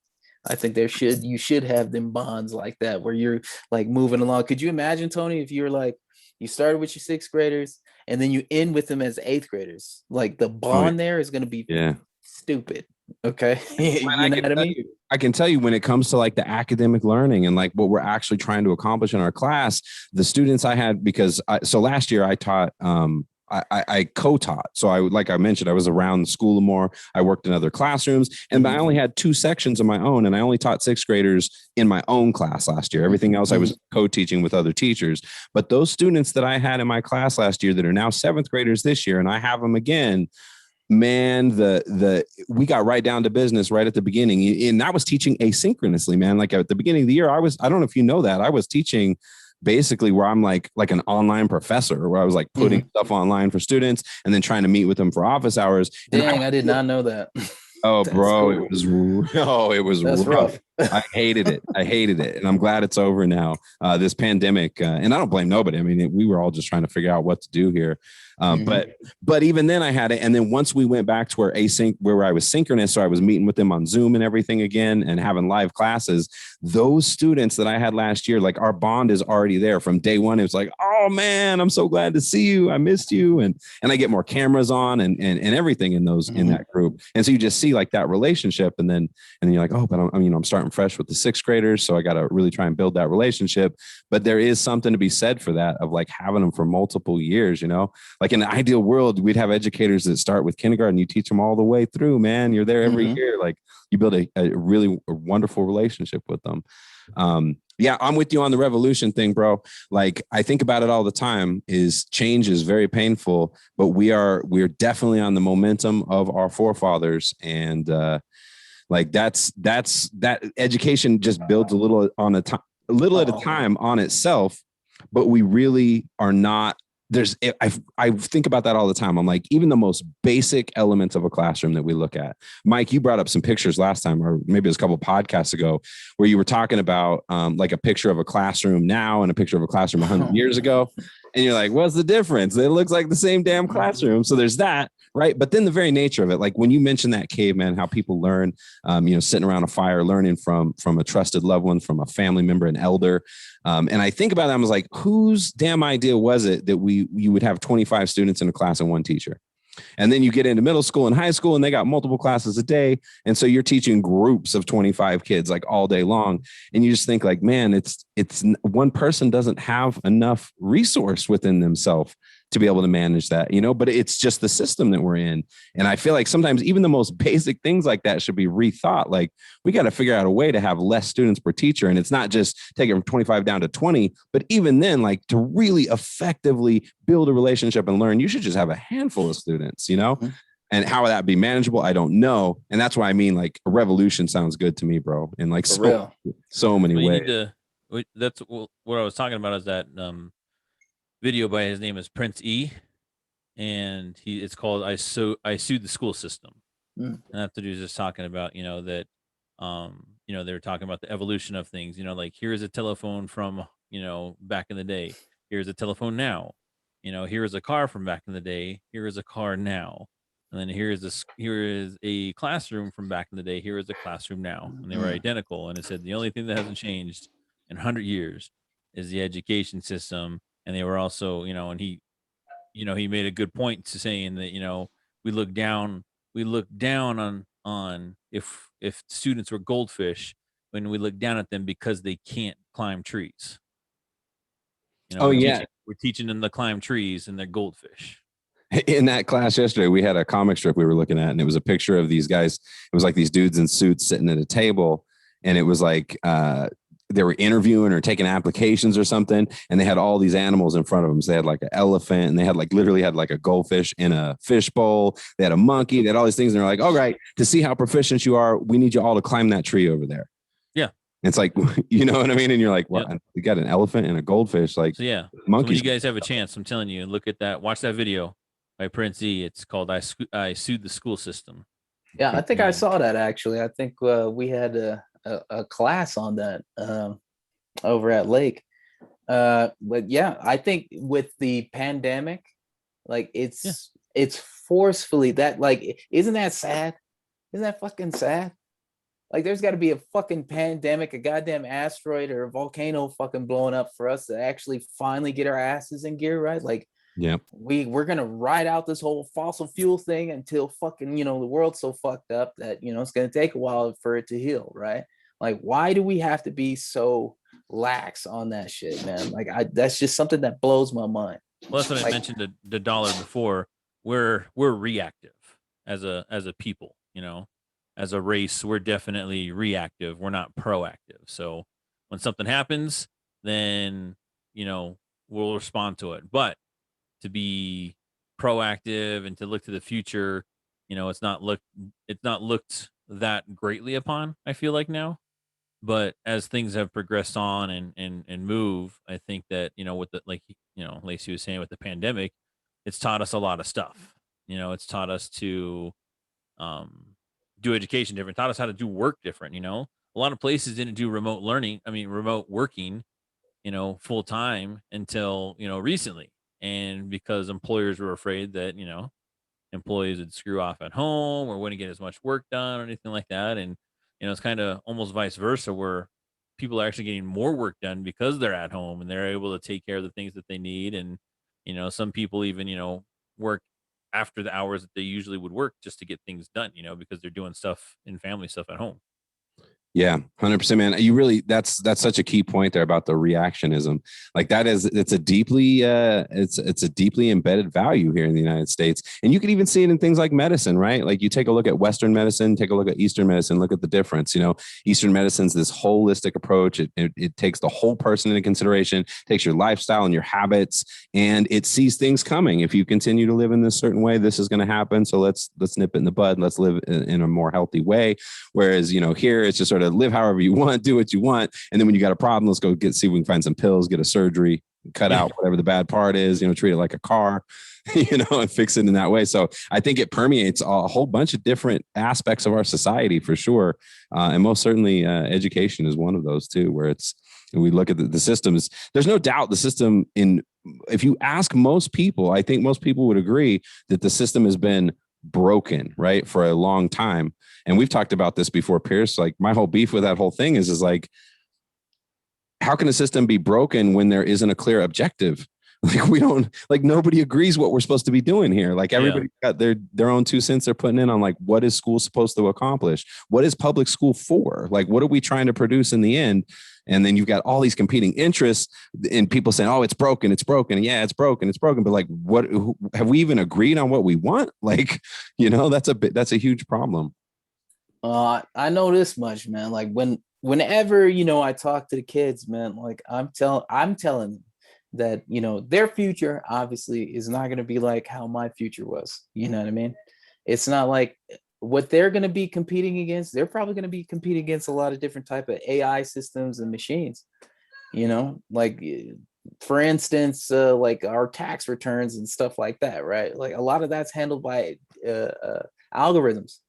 D: I think you should have them bonds like that where you're like moving along. Could you imagine, Tony, if you're like, you started with your sixth graders and then you end with them as eighth graders? Like the bond there is going to be stupid. Okay. You know what I mean?
A: I can tell you when it comes to like the academic learning and like what we're actually trying to accomplish in our class, the students I had, so last year I taught, I co-taught. So like I mentioned, I was around the school more. I worked in other classrooms and I only had 2 sections of my own. And I only taught 6th graders in my own class last year. Everything else I was co-teaching with other teachers. But those students that I had in my class last year that are now 7th graders this year, and I have them again, man, we got right down to business right at the beginning. And I was teaching asynchronously, man. Like at the beginning of the year, I don't know if you know that, I was teaching basically where I'm like an online professor, where I was like putting stuff online for students and then trying to meet with them for office hours.
D: Dang, I did not know that.
A: Oh, bro, cool. It was
D: That's rough.
A: I hated it. And I'm glad it's over now. This pandemic, and I don't blame nobody. I mean, we were all just trying to figure out what to do here. But even then I had it. And then once we went back to where I was synchronous, so I was meeting with them on Zoom and everything again and having live classes, those students that I had last year, like our bond is already there from day one. It was like, oh man, I'm so glad to see you. I missed you. And I get more cameras on and everything in that group. And so you just see like that relationship. And then you're like, oh, but I'm starting fresh with the 6th graders. So I got to really try and build that relationship. But there is something to be said for that, of like having them for multiple years, like in the ideal world, we'd have educators that start with kindergarten. You teach them all the way through, man. You're there every year. Like you build a really wonderful relationship with them. Yeah, I'm with you on the revolution thing, bro. Like I think about it all the time. Change is very painful, but we're definitely on the momentum of our forefathers. And like that education just builds a little at a time on itself, but we really are not. I think about that all the time. I'm like, even the most basic elements of a classroom that we look at. Mike, you brought up some pictures last time, or maybe it was a couple of podcasts ago, where you were talking about like a picture of a classroom now and a picture of a classroom 100 years ago. And you're like, what's the difference? It looks like the same damn classroom. So there's that, right? But then the very nature of it, like when you mentioned that caveman, how people learn, sitting around a fire, learning from a trusted loved one, from a family member, an elder. And I think about that, I was like, whose damn idea was it that you would have 25 students in a class and 1 teacher? And then you get into middle school and high school and they got multiple classes a day. And so you're teaching groups of 25 kids like all day long. And you just think like, man, it's one person doesn't have enough resource within themselves to be able to manage that, but it's just the system that we're in. And I feel like sometimes even the most basic things like that should be rethought. Like we got to figure out a way to have less students per teacher. And it's not just take it from 25 down to 20, but even then, like to really effectively build a relationship and learn, you should just have a handful of students, and how would that be manageable? I don't know. And that's why I mean, like a revolution sounds good to me, bro. In like so many ways.
C: That's what I was talking about is that, video by his name is Prince E, and it's called I Sued the School System. And that dude is just talking about that they were talking about the evolution of things, like here's a telephone from back in the day, here's a telephone now, here's a car from back in the day, here is a car now, and then here is a classroom from back in the day, here is a classroom now, and they were identical. And it said the only thing that hasn't changed in 100 years is the education system. And they were also, and he made a good point to saying that, we look down on if students were goldfish, when we look down at them because they can't climb trees. We're teaching them to climb trees and they're goldfish.
A: In that class yesterday, we had a comic strip we were looking at, and it was a picture of these guys. It was like these dudes in suits sitting at a table, and it was like, they were interviewing or taking applications or something, and they had all these animals in front of them. So they had like an elephant, and they had literally had like a goldfish in a fish bowl. They had a monkey. They had all these things. And they're like, all right, to see how proficient you are, we need you all to climb that tree over there.
C: Yeah.
A: It's like, you know what I mean? And you're like, what? You got an elephant and a goldfish. Like,
C: so yeah. Monkeys. So when you guys have a chance, I'm telling you, look at that, watch that video. by Prince E. It's called I Sued the School System.
D: Yeah, I think I saw that actually. I think we had a class on that over at Lake. But yeah, I think with the pandemic, like it's forcefully that, like, isn't that sad? Isn't that fucking sad? Like, there's got to be a fucking pandemic, a goddamn asteroid or a volcano fucking blowing up for us to actually finally get our asses in gear, right? Like,
A: yeah,
D: we're gonna ride out this whole fossil fuel thing until fucking, the world's so fucked up that it's gonna take a while for it to heal, right? Like, why do we have to be so lax on that shit, man? Like, that's just something that blows my mind.
C: Well, that's what I mentioned the dollar before. We're reactive as a people, as a race. We're definitely reactive. We're not proactive. So when something happens, then we'll respond to it. But to be proactive and to look to the future, it's not looked that greatly upon, I feel like now. But as things have progressed on and move, I think that, with the, like, Lacey was saying, with the pandemic, it's taught us a lot of stuff. It's taught us to do education different, taught us how to do work different. A lot of places didn't do remote working, full time until, recently. And because employers were afraid that, employees would screw off at home or wouldn't get as much work done or anything like that. And, it's kind of almost vice versa, where people are actually getting more work done because they're at home and they're able to take care of the things that they need. And, some people even, work after the hours that they usually would work just to get things done, because they're doing stuff in family stuff at home.
A: Yeah, 100%, man. You really, that's such a key point there about the reactionism. Like, it's a deeply embedded value here in the United States. And you can even see it in things like medicine, right? Like, you take a look at Western medicine, take a look at Eastern medicine, look at the difference. Eastern medicine's this holistic approach. It takes the whole person into consideration, takes your lifestyle and your habits, and it sees things coming. If you continue to live in this certain way, this is going to happen. So let's nip it in the bud. Let's live in a more healthy way. Whereas, here it's just sort of live however you want, do what you want. And then when you got a problem, let's go see if we can find some pills, get a surgery, cut out whatever the bad part is, treat it like a car, and fix it in that way. So I think it permeates a whole bunch of different aspects of our society for sure. And most certainly education is one of those too, where we look at the systems. There's no doubt the system if you ask most people, I think most people would agree that the system has been broken, right, for a long time. And we've talked about this before, Pierce. Like, my whole beef with that whole thing is like, how can a system be broken when there isn't a clear objective? Like, nobody agrees what we're supposed to be doing here. Like, everybody got their own 2 cents they're putting in on, like, what is school supposed to accomplish? What is public school for? Like, what are we trying to produce in the end? And then you've got all these competing interests and people saying, oh, it's broken. It's broken. Yeah, it's broken. It's broken. But like, have we even agreed on what we want? Like, that's a huge problem.
D: I know this much, man. Like, whenever, I talk to the kids, man, like, I'm telling them that, their future obviously is not going to be like how my future was. You know what I mean? It's not like what they're going to be competing against. They're probably going to be competing against a lot of different type of AI systems and machines, like, for instance, like our tax returns and stuff like that, right? Like, a lot of that's handled by algorithms,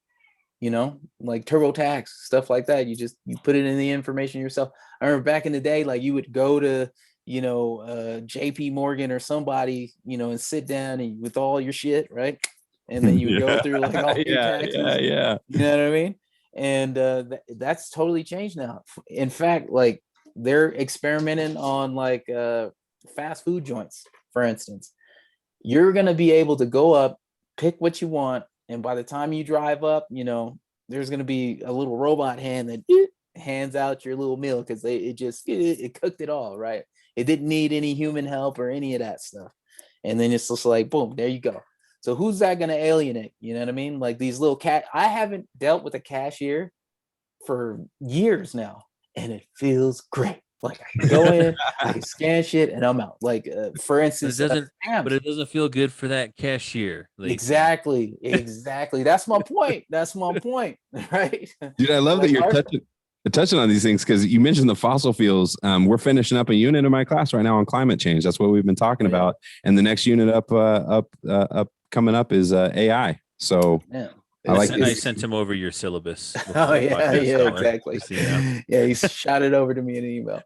D: like TurboTax, stuff like that. You put it in the information yourself. I remember back in the day, like, you would go to, JP Morgan or somebody, and sit down and with all your shit, right? And then you go through like all your taxes.
A: Yeah.
D: You know what I mean? And that's totally changed now. In fact, like, they're experimenting on like fast food joints, for instance. You're gonna be able to go up, pick what you want, and by the time you drive up, there's gonna be a little robot hand that hands out your little meal because it cooked it all, right? It didn't need any human help or any of that stuff. And then it's just like, boom, there you go. So who's that going to alienate? You know what I mean? Like, these little I haven't dealt with a cashier for years now, and it feels great. Like, I can go in, I can scan shit, and I'm out. Like, for instance,
C: but it doesn't feel good for that cashier. Lacey.
D: Exactly. That's my point. Right?
A: Dude, I love that you're touching on these things, because you mentioned the fossil fuels. We're finishing up a unit in my class right now on climate change. That's what we've been talking about. And the next unit up coming up is AI. So
D: Yeah.
C: I sent him over your syllabus.
D: Oh yeah, exactly. Yeah, he shot it over to me in an email.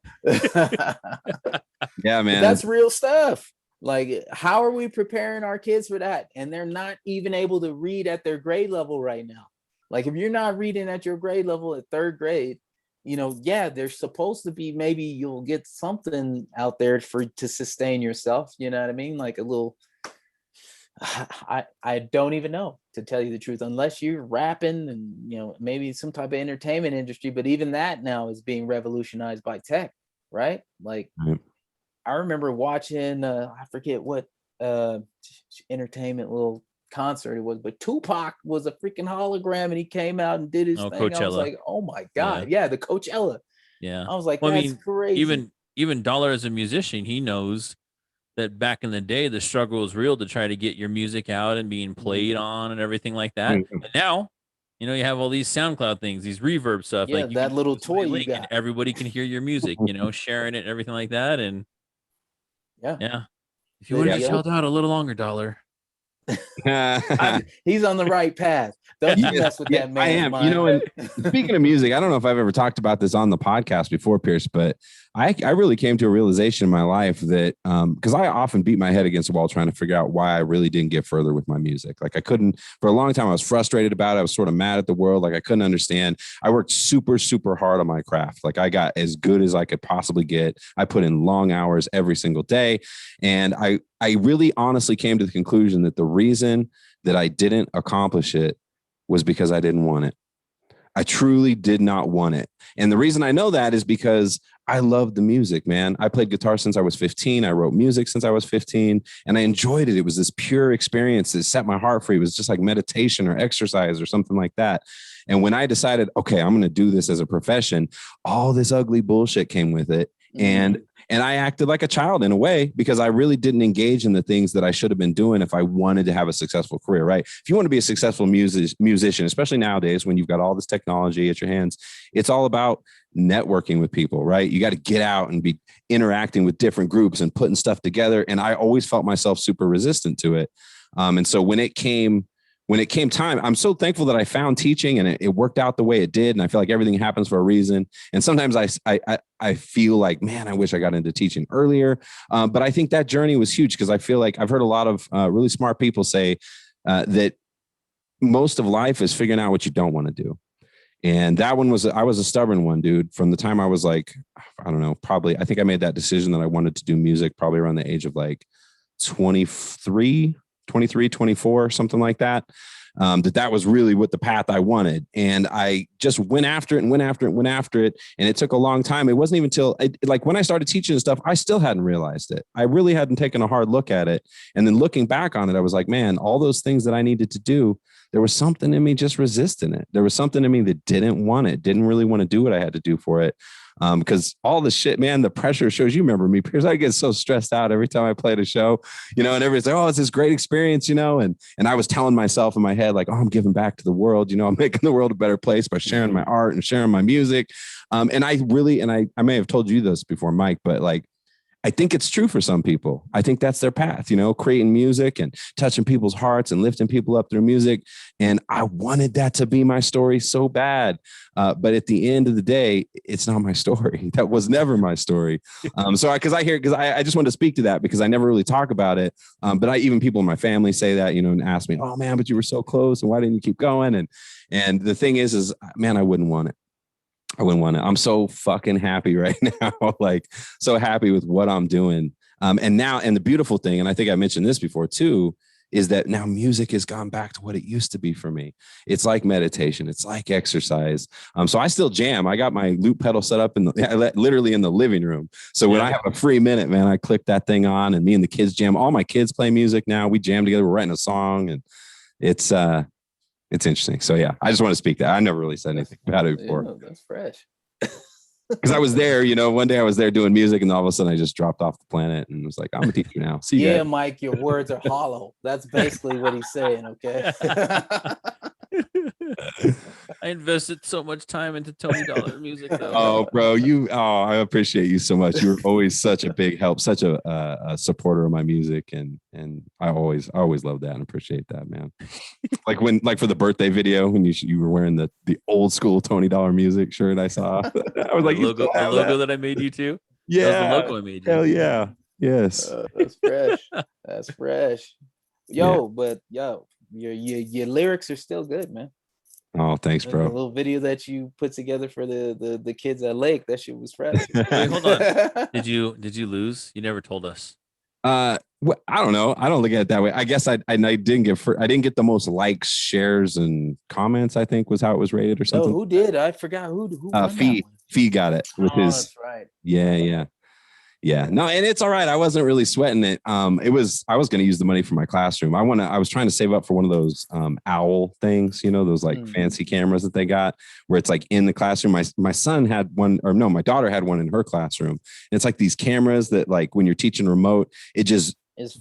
A: Yeah, man.
D: But that's real stuff. Like, how are we preparing our kids for that? And they're not even able to read at their grade level right now. Like, if you're not reading at your grade level at third grade, yeah, there's supposed to be, maybe you'll get something out there to sustain yourself. You know what I mean? Like a little, I don't even know, to tell you the truth, unless you're rapping and, maybe some type of entertainment industry. But even that now is being revolutionized by tech, right? Like, I remember watching, I forget what entertainment little concert it was, but Tupac was a freaking hologram and he came out and did his thing. Coachella. I was like, oh my God. Yeah, the Coachella.
C: Yeah.
D: I was like, that's crazy.
C: Even Dollar as a musician, he knows that back in the day, the struggle was real to try to get your music out and being played on and everything like that. And now, you have all these SoundCloud things, these reverb stuff.
D: Yeah,
C: like
D: that little toy you got.
C: And everybody can hear your music, sharing it and everything like that. And yeah. If you want to be held out a little longer, Dollar.
D: He's on the right path. Don't you mess with that man.
A: I am. And speaking of music, I don't know if I've ever talked about this on the podcast before, Pierce, but I really came to a realization in my life that because I often beat my head against the wall trying to figure out why I really didn't get further with my music. Like, I couldn't, for a long time, I was frustrated about it. I was sort of mad at the world. Like, I couldn't understand. I worked super, super hard on my craft. Like, I got as good as I could possibly get. I put in long hours every single day. And I really honestly came to the conclusion that the reason that I didn't accomplish it was because I didn't want it. I truly did not want it. And the reason I know that is because I love the music, man. I played guitar since I was 15. I wrote music since I was 15 and I enjoyed it. It was this pure experience that set my heart free. It was just like meditation or exercise or something like that. And when I decided, okay, I'm going to do this as a profession, all this ugly bullshit came with it. And I acted like a child in a way because I really didn't engage in the things that I should have been doing if I wanted to have a successful career, right? If you want to be a successful musician, especially nowadays when you've got all this technology at your hands, it's all about networking with people, right? You got to get out and be interacting with different groups and putting stuff together. And I always felt myself super resistant to it. And so when it came time, I'm so thankful that I found teaching and it worked out the way it did. And I feel like everything happens for a reason. And sometimes I feel like, man, I wish I got into teaching earlier. But I think that journey was huge because I feel like I've heard a lot of really smart people say that most of life is figuring out what you don't want to do. And that one I was a stubborn one, dude. From the time I was like, I don't know, probably, I think I made that decision that I wanted to do music probably around the age of like 23, 24, something like that. That was really what the path I wanted. And I just went after it. And it took a long time. It wasn't even until like when I started teaching and stuff, I still hadn't realized it. I really hadn't taken a hard look at it. And then looking back on it, I was like, man, all those things that I needed to do, there was something in me just resisting it. There was something in me that didn't want it, didn't really want to do what I had to do for it. Because all the shit, man, the pressure shows, you remember me, Piers, I get so stressed out every time I played a show, and everybody's like, oh, it's this great experience, and I was telling myself in my head, like, oh, I'm giving back to the world. I'm making the world a better place by sharing my art and sharing my music. And I really, and I may have told you this before, Mike, but like, I think it's true for some people. I think that's their path, creating music and touching people's hearts and lifting people up through music. And I wanted that to be my story so bad. But at the end of the day, it's not my story. That was never my story. I just wanted to speak to that because I never really talk about it. But even people in my family say that, and ask me, oh man, but you were so close. And why didn't you keep going? And the thing is, man, I wouldn't want it. I'm so fucking happy right now. Like so happy with what I'm doing. And the beautiful thing, and I think I mentioned this before too, is that now music has gone back to what it used to be for me. It's like meditation. It's like exercise. So I still jam. I got my loop pedal set up literally in the living room. So when I have a free minute, man, I click that thing on and me and the kids jam. All my kids play music now. We jam together. We're writing a song and it's interesting. So yeah, I just want to speak that. I never really said anything about it before.
D: Yeah, that's fresh.
A: Because I was there, one day I was there doing music and all of a sudden I just dropped off the planet and was like, I'm a teacher now. See you guys.
D: Mike, your words are hollow. That's basically what he's saying. Okay.
C: invested so much time into Tony Dollar music, though.
A: Oh, bro, I appreciate you so much. You were always such a big help, such a supporter of my music, and I always love that and appreciate that, man. like for the birthday video when you were wearing the old school Tony Dollar music shirt I saw. I was like,
C: the logo that I made you too.
A: Yeah,
C: that was the logo I made you.
A: Hell yeah, yes.
D: That's fresh. That's fresh. But your lyrics are still good, man.
A: Oh, thanks, bro.
D: The little video that you put together for the kids at Lake, that shit was fresh.
C: Wait, hold on. Did you lose? You never told us.
A: I don't know. I don't look at it that way. I guess I didn't get the most likes, shares, and comments. I think was how it was rated or something.
D: Oh, who did? I forgot who.
A: Fee got it with his.
D: That's right.
A: Yeah. No, and it's all right. I wasn't really sweating it. I was going to use the money for my classroom. I was trying to save up for one of those owl things, those like fancy cameras that they got where it's like in the classroom. My son had one, or no, my daughter had one in her classroom. And it's like these cameras that like when you're teaching remote, it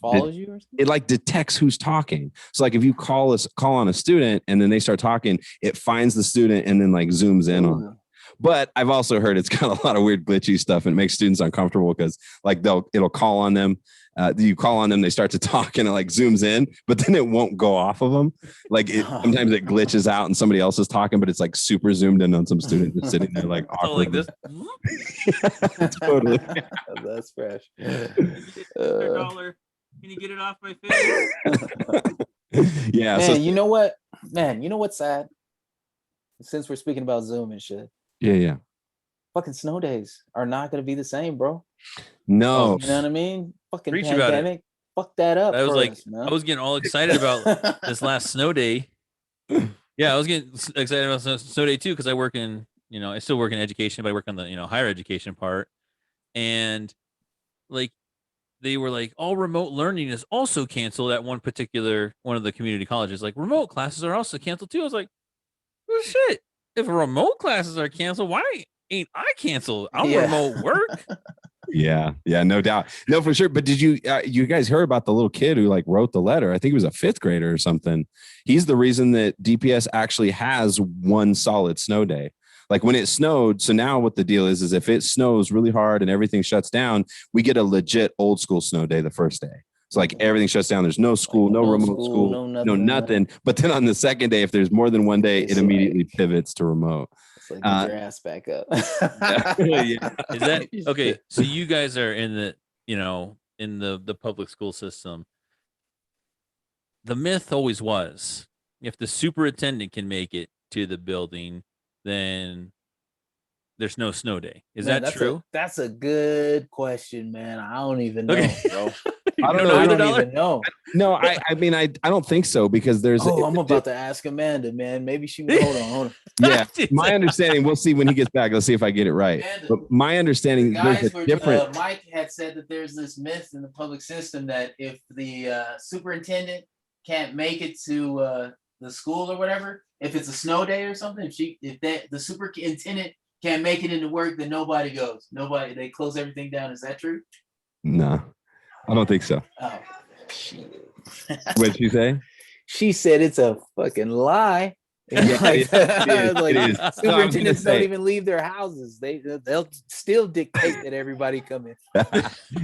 D: follows you or something?
A: It like detects who's talking. So like if you call on a student and then they start talking, it finds the student and then like zooms in on them. But I've also heard it's got a lot of weird glitchy stuff and it makes students uncomfortable because like it'll call on them. You call on them, they start to talk and it like zooms in, but then it won't go off of them. Like sometimes it glitches out and somebody else is talking, but it's like super zoomed in on some student that's sitting there like awkward.
C: Like this.
A: Totally.
D: That's fresh.
C: $100. Can you get it off my face?
A: Yeah.
D: Man, you know what? Man, you know what's sad? Since we're speaking about Zoom and shit.
A: Yeah.
D: Fucking snow days are not going to be the same, bro.
A: No.
D: You know what I mean? Fucking
C: Preach
D: pandemic. Fuck that up.
C: I was getting all excited about this last snow day. Yeah, I was getting excited about snow day too because I work in, I still work in education, but I work on the, higher education part. And like they were like, all remote learning is also canceled at one of the community colleges. Like remote classes are also canceled too. I was like, well, shit. If remote classes are canceled, why ain't I canceled? I don't remote work.
A: Yeah, no doubt. No, for sure. But did you guys heard about the little kid who like wrote the letter? I think he was a 5th grader or something. He's the reason that DPS actually has one solid snow day. Like when it snowed. So now what the deal is if it snows really hard and everything shuts down, we get a legit old school snow day the first day. So like everything shuts down. There's no school, no remote school, no nothing. But then on the second day, if there's more than one day, it immediately pivots to remote.
D: It's like get your ass back up.
C: Yeah. Is that okay? So you guys are in the, in the public school system. The myth always was if the superintendent can make it to the building, then there's no snow day. Is that true?
D: That's a good question, man. I don't even know, bro.
C: I don't
D: even know.
A: No, I mean, I don't think so because there's.
D: I'm about to ask Amanda, man. Maybe she. Hold on.
A: Yeah, my understanding. We'll see when he gets back. Let's see if I get it right. Amanda, but my understanding, there's a different.
D: Mike had said that there's this myth in the public system that if the superintendent can't make it to the school or whatever, if it's a snow day or something, if the superintendent can't make it into work, then nobody goes. They close everything down. Is that true?
A: No. I don't think so.
D: Oh, shit.
A: What did she say?
D: She said it's a fucking lie.
A: It is.
D: Superintendents don't even leave their houses. They'll still dictate that everybody come in.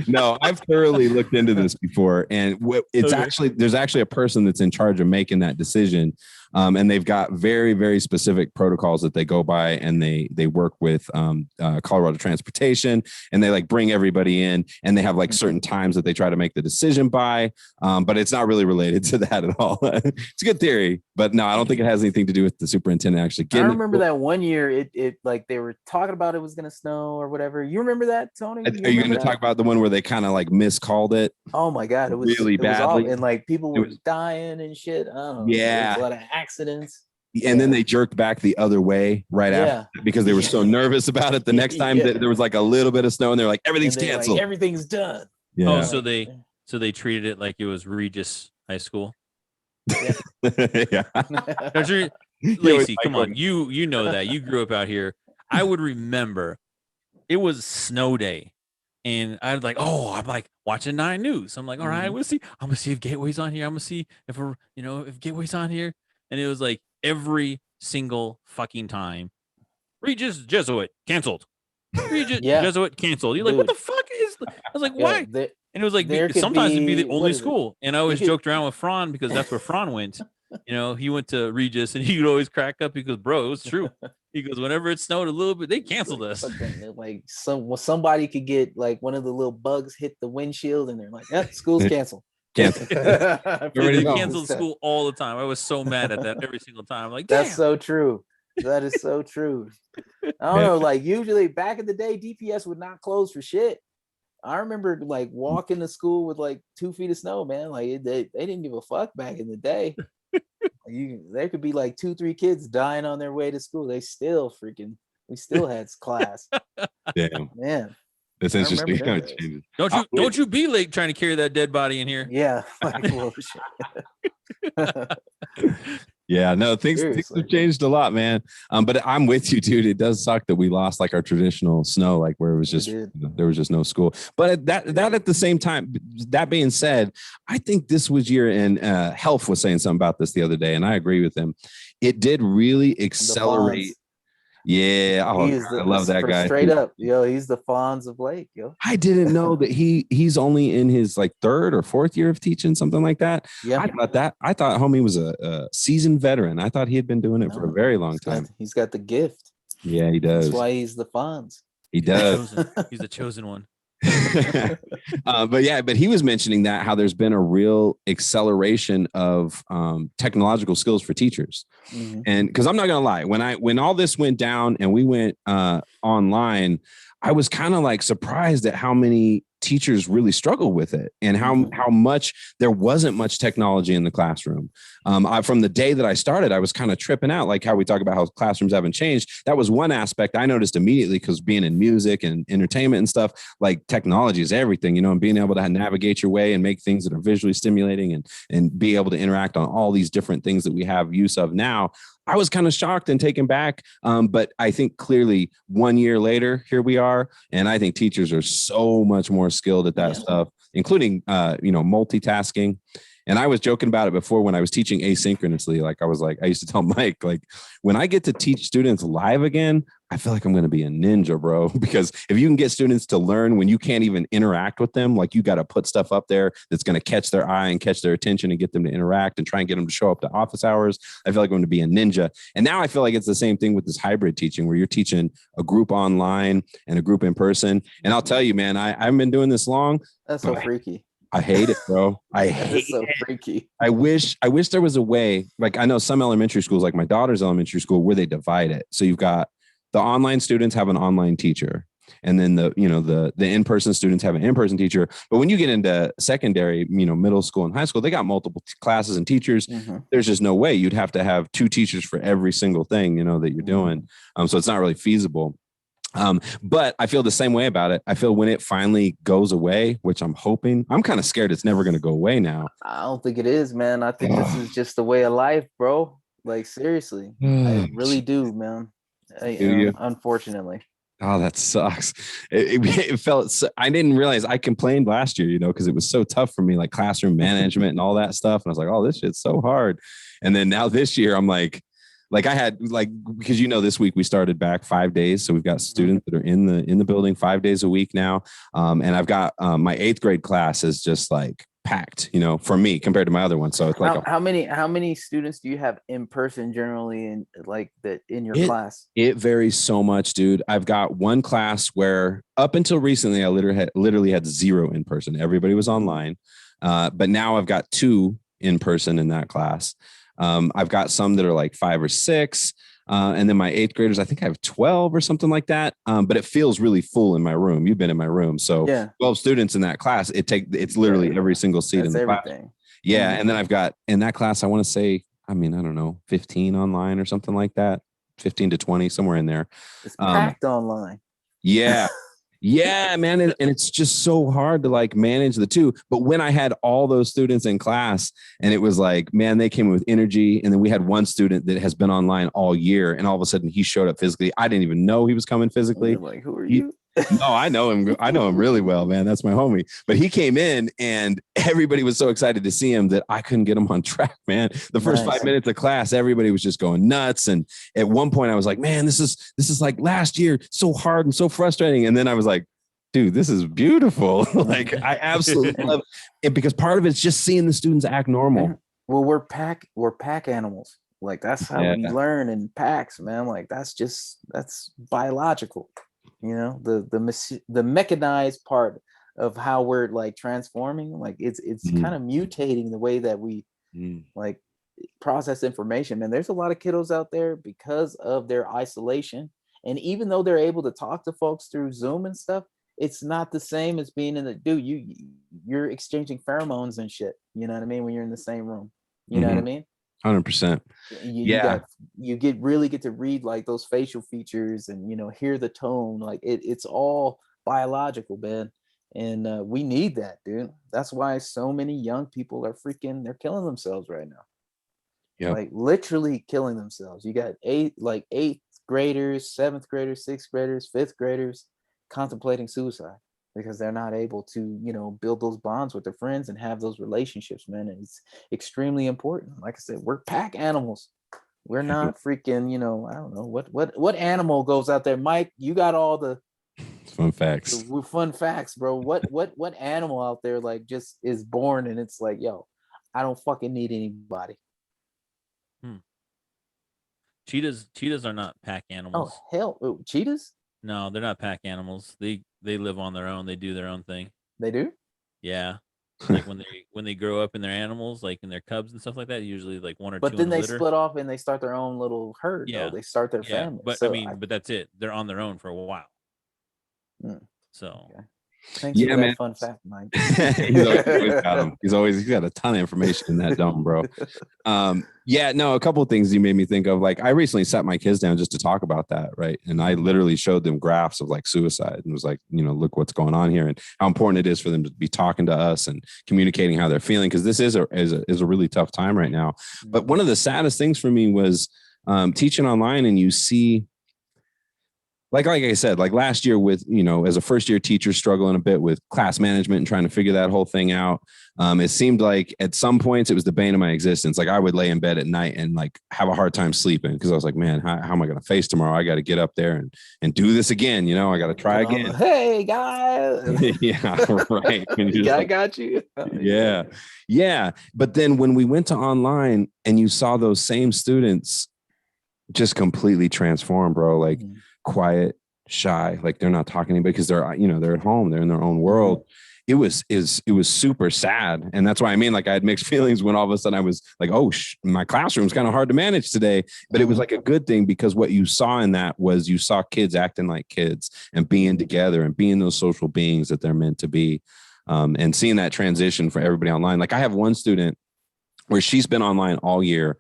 A: No, I've thoroughly looked into this before, and there's actually a person that's in charge of making that decision. And they've got very, very specific protocols that they go by, and they work with Colorado Transportation, and they like bring everybody in, and they have like certain times that they try to make the decision by. But it's not really related to that at all. It's a good theory, but no, I don't think it has anything to do with the superintendent actually getting.
D: I remember that one year it like they were talking about it was going to snow or whatever. You remember that, Tony?
A: Are you going to talk about the one where they kind of like miscalled it?
D: Oh my God, it was
A: really badly,
D: and like people were dying and shit.
A: Yeah,
D: a lot of accidents.
A: And then they jerked back the other way after because they were so nervous about it. The next time that there was like a little bit of snow, and they're like, everything's canceled.
D: Like, everything's done.
A: Yeah.
C: Oh, so they treated it like it was Regis High School.
A: Yeah.
C: Lacy, come on. You know that. You grew up out here. I would remember it was snow day. And I was like, I'm like watching 9 News. I'm like, all right, I'm gonna see if Gateway's on here. I'm gonna see if Gateway's on here. And it was like every single fucking time. Regis Jesuit canceled. Regis
D: Yeah.
C: Jesuit canceled. You're like,
D: Dude.
C: what the fuck is? I was like,
D: Yo,
C: why? And it was like sometimes it'd be the only school. And I always joked around with Fran because that's where Fran went. You know, he went to Regis and he would always crack up. He goes, bro, it was true. He goes, whenever it snowed a little bit, they canceled us.
D: Like somebody could get like one of the little bugs hit the windshield and they're like, yeah, school's canceled.
C: They canceled school all the time. I was so mad at that every single time. Like,
D: that's so true. That is so true. I don't know. Like usually back in the day, DPS would not close for shit. I remember like walking to school with like 2 feet of snow, man. Like they didn't give a fuck back in the day. There could be like 2-3 kids dying on their way to school. We still had class.
A: Damn,
D: man.
A: That's interesting.
C: Don't you be late trying to carry that dead body in here.
D: Yeah. Like,
A: yeah, no, things have changed a lot, man. But I'm with you, dude. It does suck that we lost like our traditional snow, like where it was just there was just no school. But that at the same time, that being said, I think this was year, and Health was saying something about this the other day, and I agree with him. It did really accelerate. Yeah, I love that guy.
D: Straight up, yo, he's the Fonz of Lake, yo.
A: I didn't know that he's only in his like 3rd or 4th year of teaching, something like that. Yeah, I thought homie was a seasoned veteran. I thought he had been doing it for a very long time.
D: He's got the gift.
A: Yeah, he does.
D: That's why he's the Fonz.
A: He does.
C: He's the chosen one.
A: But he was mentioning that how there's been a real acceleration of technological skills for teachers. Mm-hmm. And because I'm not gonna lie, when all this went down and we went online, I was kind of like surprised at how many teachers really struggle with it and how much there wasn't much technology in the classroom. From the day that I started, I was kind of tripping out, like how we talk about how classrooms haven't changed. That was one aspect I noticed immediately, because being in music and entertainment and stuff, like technology is everything, you know, and being able to navigate your way and make things that are visually stimulating and be able to interact on all these different things that we have use of now. I was kind of shocked and taken back. But I think clearly 1 year later, here we are. And I think teachers are so much more skilled at that stuff, including, multitasking. And I was joking about it before when I was teaching asynchronously. Like I used to tell Mike, like, when I get to teach students live again, I feel like I'm going to be a ninja, bro, because if you can get students to learn when you can't even interact with them, like you got to put stuff up there that's going to catch their eye and catch their attention and get them to interact and try and get them to show up to office hours. I feel like I'm going to be a ninja. And now I feel like it's the same thing with this hybrid teaching where you're teaching a group online and a group in person. And I'll tell you, man, I haven't been doing this long.
D: That's so freaky.
A: I hate it, bro. I hate
D: so
A: it.
D: Freaky.
A: I wish there was a way, like I know some elementary schools, like my daughter's elementary school, where they divide it. So you've got the online students have an online teacher, and then the in-person students have an in-person teacher. But when you get into secondary, middle school and high school, they got multiple classes and teachers. Mm-hmm. There's just no way. You'd have to have 2 teachers for every single thing, that you're doing. So it's not really feasible. But I feel the same way about it. I feel when it finally goes away, which I'm hoping, I'm kind of scared it's never going to go away now.
D: I don't think it is, man. I think this is just the way of life, bro. Like, seriously, I really do, man. Unfortunately.
A: Oh, that sucks. It felt, I didn't realize I complained last year, because it was so tough for me, like classroom management and all that stuff. And I was like, oh, this shit's so hard. And then now this year I'm like I had because this week we started back 5 days. So we've got students that are in the building 5 days a week now. And I've got my 8th grade class is just like packed, for me compared to my other one. So it's like
D: how many students do you have in person generally in your class?
A: It varies so much, dude. I've got one class where up until recently I literally had 0 in person. Everybody was online. But now I've got 2 in person in that class. I've got some that are like 5 or 6. And then my 8th graders, I think I have 12 or something like that. But it feels really full in my room. You've been in my room. So 12 students in that class, it's literally every single seat in the class. Yeah. Mm-hmm. And then I've got in that class, I want to say, I don't know, 15 online or something like that. 15 to 20, somewhere in there.
D: It's packed online.
A: Yeah. Yeah, man. And it's just so hard to manage the 2. But when I had all those students in class and it was like, man, they came with energy. And then we had one student that has been online all year. And all of a sudden he showed up physically. I didn't even know he was coming physically.
D: Like, who are you?
A: No, I know him. I know him really well, man. That's my homie. But he came in and everybody was so excited to see him that I couldn't get him on track, man. The first 5 minutes of class, everybody was just going nuts. And at one point I was like, man, this is like last year, so hard and so frustrating. And then I was like, dude, this is beautiful. Like I absolutely love it because part of it's just seeing the students act normal.
D: Well, we're pack animals. Like that's how we learn in packs, man. Like that's biological. You know, the mechanized part of how we're like transforming, like it's kind of mutating the way that we like process information. Man, there's a lot of kiddos out there because of their isolation, and even though they're able to talk to folks through Zoom and stuff, it's not the same as being in the you're exchanging pheromones and shit. You know what I mean? When you're in the same room, you know what I mean?
A: 100%.
D: You really get to read like those facial features and, you know, hear the tone. Like it's all biological, man. And we need that, dude. That's why so many young people are they're killing themselves right now. Yeah. Like literally killing themselves. You got eighth graders, seventh graders, sixth graders, fifth graders contemplating suicide because they're not able to, you know, build those bonds with their friends and have those relationships, man. And it's extremely important. Like I said, we're pack animals. We're not freaking, you know, I don't know what animal goes out there. Mike, you got all the
A: fun facts.
D: Fun facts, bro. What animal out there like just is born and it's like, yo, I don't fucking need anybody.
C: Cheetahs are not pack animals.
D: Oh hell, cheetahs?
C: No, they're not pack animals. They live on their own. They do their own thing.
D: They do?
C: Yeah. Like when they grow up in their animals, like in their cubs and stuff like that, usually like one or two.
D: But then they split off and they start their own little herd. Yeah, they start their family.
C: But so but that's it. They're on their own for a while. So
D: thanks for that fun fact, Mike.
A: He's got a ton of information in that dome, bro. A couple of things you made me think of. Like I recently sat my kids down just to talk about that, right? And I literally showed them graphs of like suicide and was like, you know, look what's going on here and how important it is for them to be talking to us and communicating how they're feeling, because this is a really tough time right now. But one of the saddest things for me was teaching online, and you see. Like I said, like last year with, you know, as a first year teacher struggling a bit with class management and trying to figure that whole thing out. It seemed like at some points it was the bane of my existence. Like I would lay in bed at night and like have a hard time sleeping because I was like, man, how am I going to face tomorrow? I got to get up there and do this again. You know, I got to try again.
D: Hey guys.
A: Yeah, right.
D: I got you.
A: Yeah. Yeah. But then when we went to online and you saw those same students just completely transform, bro, like quiet, shy, like they're not talking to anybody because they're at home, they're in their own world. It was super sad. And that's why I mean, like I had mixed feelings when all of a sudden I was like, oh, my classroom's kind of hard to manage today. But it was like a good thing because what you saw in that was you saw kids acting like kids and being together and being those social beings that they're meant to be. And seeing that transition for everybody online. Like I have one student where she's been online all year.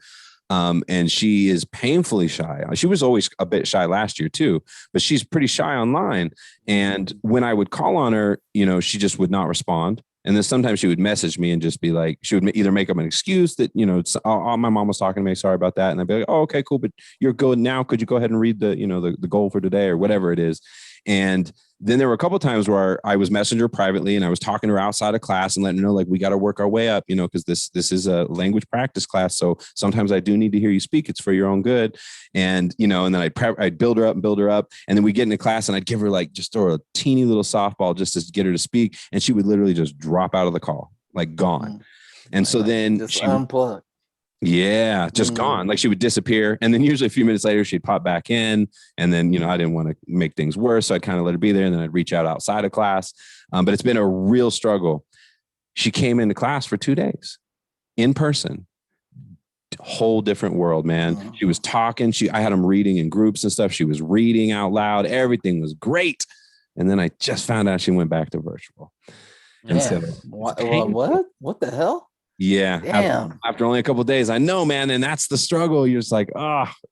A: And she is painfully shy. She was always a bit shy last year too, but she's pretty shy online. And when I would call on her, you know, she just would not respond. And then sometimes she would message me and just be like, she would either make up an excuse that, you know, my mom was talking to me, sorry about that. And I'd be like, oh, okay, cool. But you're good now. Could you go ahead and read the goal for today or whatever it is? And then there were a couple of times where I was messaging her privately and I was talking to her outside of class and letting her know, like, we got to work our way up, you know, because this is a language practice class. So sometimes I do need to hear you speak. It's for your own good. And, you know, and then I'd build her up. And then we get into class and I'd give her like just throw a teeny little softball just to get her to speak. And she would literally just drop out of the call, like gone. And so then
D: she unplugged.
A: Yeah, just gone. Like she would disappear. And then usually a few minutes later, she'd pop back in. And then, you know, I didn't want to make things worse. So I'd kind of let her be there. And then I'd reach out outside of class. But it's been a real struggle. She came into class for 2 days in person. Whole different world, man. She was talking. I had them reading in groups and stuff. She was reading out loud. Everything was great. And then I just found out she went back to virtual. And so,
D: what the hell?
A: Yeah.
D: Damn.
A: After only a couple of days, I know, man. And that's the struggle. You're just like,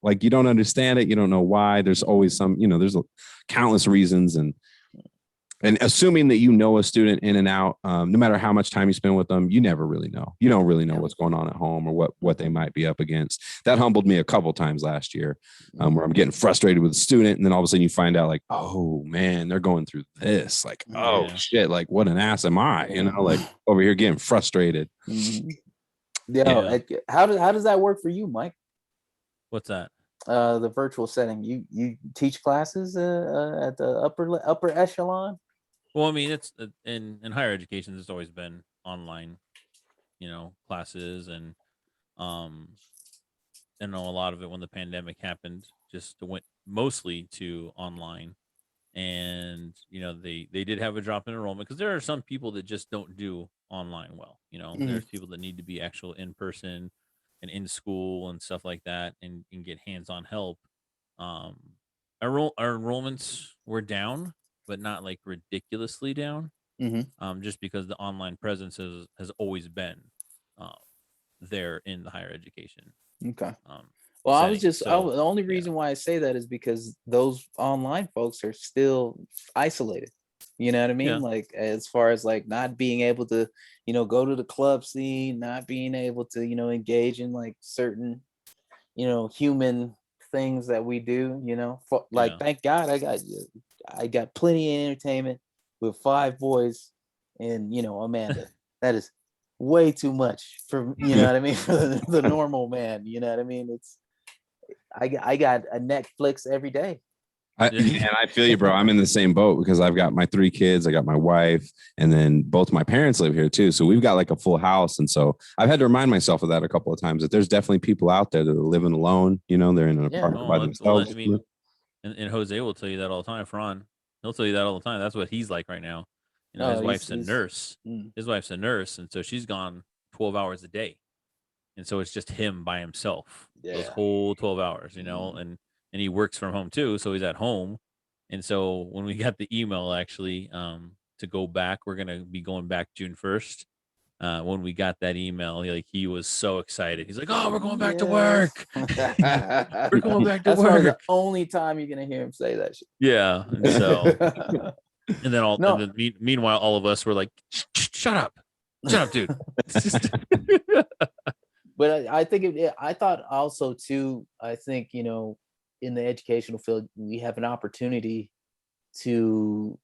A: like you don't understand it. You don't know why. There's always some, you know, there's countless reasons. And And assuming that you know a student in and out, no matter how much time you spend with them, you never really know. You don't really know what's going on at home or what they might be up against. That humbled me a couple times last year, where I'm getting frustrated with a student, and then all of a sudden you find out, like, oh man, they're going through this. Like, oh shit, like what an ass am I? You know, like over here getting frustrated.
D: Yeah. How does that work for you, Mike?
C: What's that?
D: The virtual setting. You teach classes at the upper echelon?
C: Well, I mean, it's in higher education, it's always been online, classes, and I know a lot of it when the pandemic happened just went mostly to online, and they did have a drop in enrollment because there are some people that just don't do online well. There's people that need to be actual in person and in school and stuff like that, and get hands-on help. um our enrollments were down, but not like ridiculously down, just because the online presence has always been uh, there in the higher education
D: Okay. Well,
C: setting.
D: the only reason why I say that is because those online folks are still isolated. You know what I mean?
C: Yeah.
D: Like, as far as like not being able to, go to the club scene, not being able to, engage in like certain, human things that we do, thank God I got plenty of entertainment with 5 boys and, Amanda. That is way too much for, you know what I mean, for the normal man. You know what I mean? I got a Netflix every day.
A: And I feel you, bro. I'm in the same boat because I've got my 3 kids, I got my wife, and then both my parents live here too. So we've got like a full house. And so I've had to remind myself of that a couple of times, that there's definitely people out there that are living alone. They're in an apartment by themselves.
C: And Jose will tell you that all the time. Fran, he'll tell you that all the time. That's what he's like right now. His wife's a nurse. His wife's a nurse, and so she's gone 12 hours a day, and so it's just him by himself those whole 12 hours. And he works from home too, so he's at home. And so when we got the email, actually, to go back, we're gonna be going back June 1st. When we got that email, he was so excited. He's like, "Oh, we're going back to work. We're going back to
D: That's
C: work."
D: The only time you're gonna hear him say that shit.
C: Yeah, and so, and then meanwhile, all of us were like, "Shut up, dude."
D: But I think I thought also too. I think in the educational field, we have an opportunity to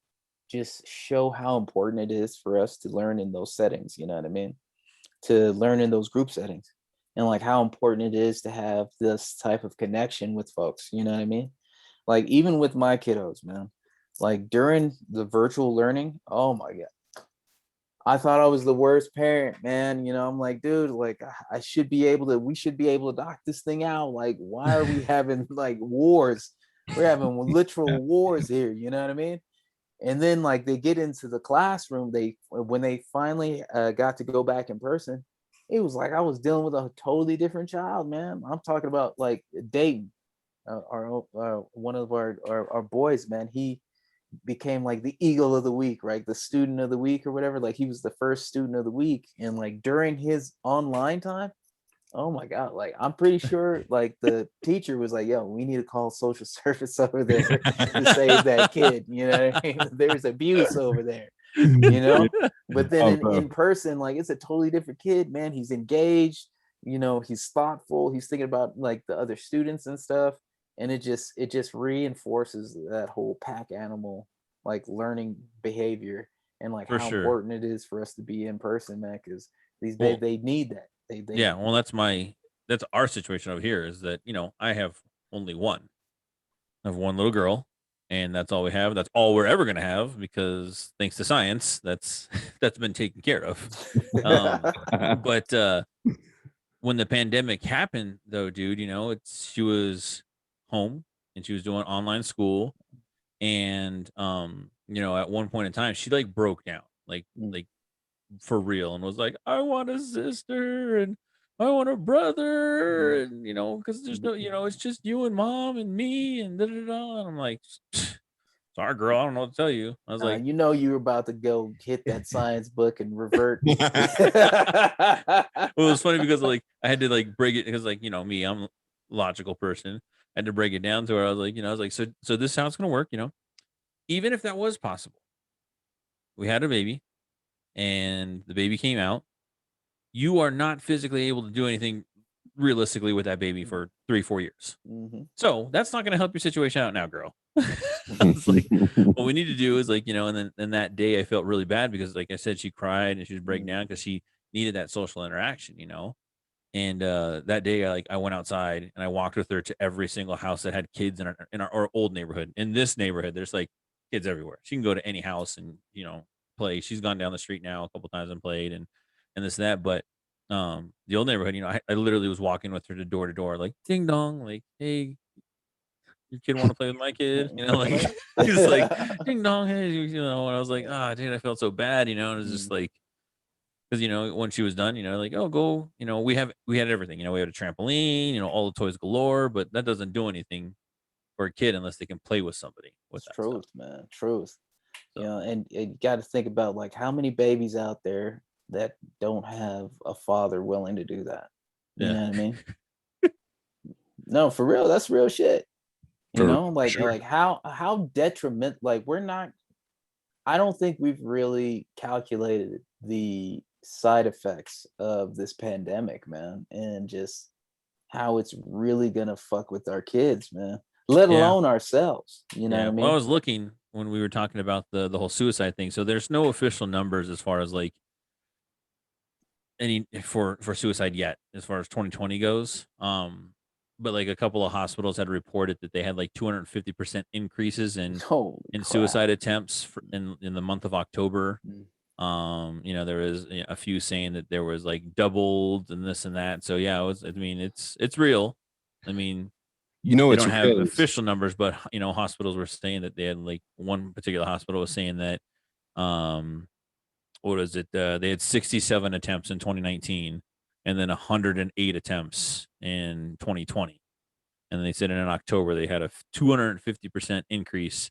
D: just show how important it is for us to learn in those settings. You know what I mean? To learn in those group settings, and like how important it is to have this type of connection with folks. You know what I mean? Like, even with my kiddos, man, like during the virtual learning, oh my God, I thought I was the worst parent, man. I'm like, dude, like we should be able to knock this thing out. Like, why are we having like wars? We're having literal wars here. You know what I mean? And then like they get into the classroom, when they finally got to go back in person, it was like I was dealing with a totally different child, man. I'm talking about like Dayton, one of our boys, man. He became like the eagle of the week, right? The student of the week or whatever. Like, he was the first student of the week. And like during his online time, oh my God, like I'm pretty sure like the teacher was like, "Yo, we need to call social service over there to save that kid." You know what I mean? There's abuse over there, but then in person, like it's a totally different kid, man. He's engaged, he's thoughtful, he's thinking about like the other students and stuff. And it just reinforces that whole pack animal like learning behavior, and like how important it is for us to be in person, man, because they need that.
C: Well, that's our situation over here, is that I have only one. I have one little girl, and that's all we have. That's all we're ever gonna have, because thanks to science, that's been taken care of. But when the pandemic happened, though, dude, she was home and she was doing online school, and at one point in time she like broke down, like for real, and was like, "I want a sister, and I want a brother, and because there's no, it's just you and mom and me, and da da da." And I'm like, "Sorry, girl, I don't know what to tell you." I was like,
D: you were about to go hit that science book and revert.
C: Well, it was funny because like I had to like break it, because like me, I'm a logical person. I had to break it down to where I was like, so this is how it's gonna work. Even if that was possible, we had a baby and the baby came out, you are not physically able to do anything realistically with that baby for 3-4 years.
D: Mm-hmm.
C: So that's not going to help your situation out now, girl. It's like, what we need to do is like, and then that day I felt really bad because like I said, she cried and she was breaking down because she needed that social interaction, And that day I went outside and I walked with her to every single house that had kids in our old neighborhood. In this neighborhood, there's like kids everywhere. She can go to any house and, play. She's gone down the street now a couple times and played and this and that. But the old neighborhood, I literally was walking with her to door, like ding dong, like, hey, your kid want to play with my kid? Like he's like ding dong, hey, and I was like, dude, I felt so bad, and it was just like, because when she was done, like, oh, go, we had everything, we had a trampoline, all the toys galore, but that doesn't do anything for a kid unless they can play with somebody. With that
D: truth,
C: stuff.
D: man, truth.
C: So.
D: And you got to think about like how many babies out there that don't have a father willing to do that. You know what I mean? No, for real, that's real shit. Like how detriment, like I don't think we've really calculated the side effects of this pandemic, man, and just how it's really gonna fuck with our kids, man, let alone ourselves. You know what I mean?
C: Well, I was looking when we were talking about the whole suicide thing. So there's no official numbers as far as like any for suicide yet, as far as 2020 goes. But like a couple of hospitals had reported that they had like 250% increases in suicide attempts in the month of October. There was a few saying that there was like doubled and this and that. So yeah, it's real. I mean, they don't have official numbers, but hospitals were saying that they had like one particular hospital was saying that what was it? They had 67 attempts in 2019 and then 108 attempts in 2020. And they said in October they had a 250% increase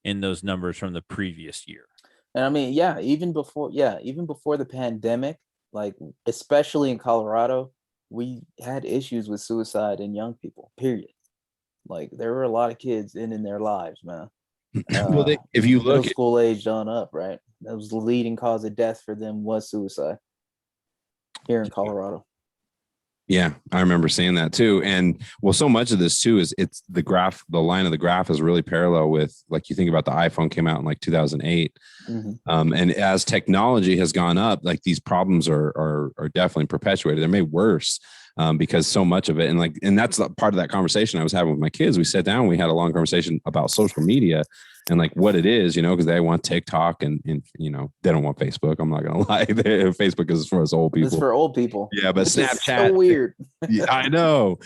C: in those numbers from the previous year.
D: And I mean, even before the pandemic, like especially in Colorado, we had issues with suicide in young people, period. Like there were a lot of kids ending their lives, man.
A: Well, if you look
D: middle school aged on up, right? That was the leading cause of death for them was suicide here in Colorado.
A: Yeah, I remember seeing that too. And well, so much of this too is it's the graph, the line of the graph is really parallel with, like, you think about the iPhone came out in like 2008. And as technology has gone up, like these problems are definitely perpetuated. They're made worse because so much of it. And that's part of that conversation I was having with my kids. We sat down, we had a long conversation about social media and like what it is, because they want TikTok and they don't want Facebook. I'm not going to lie. Facebook is for us old people.
D: It's for old people.
A: Yeah. But Snapchat.
D: So weird.
A: Yeah, I know.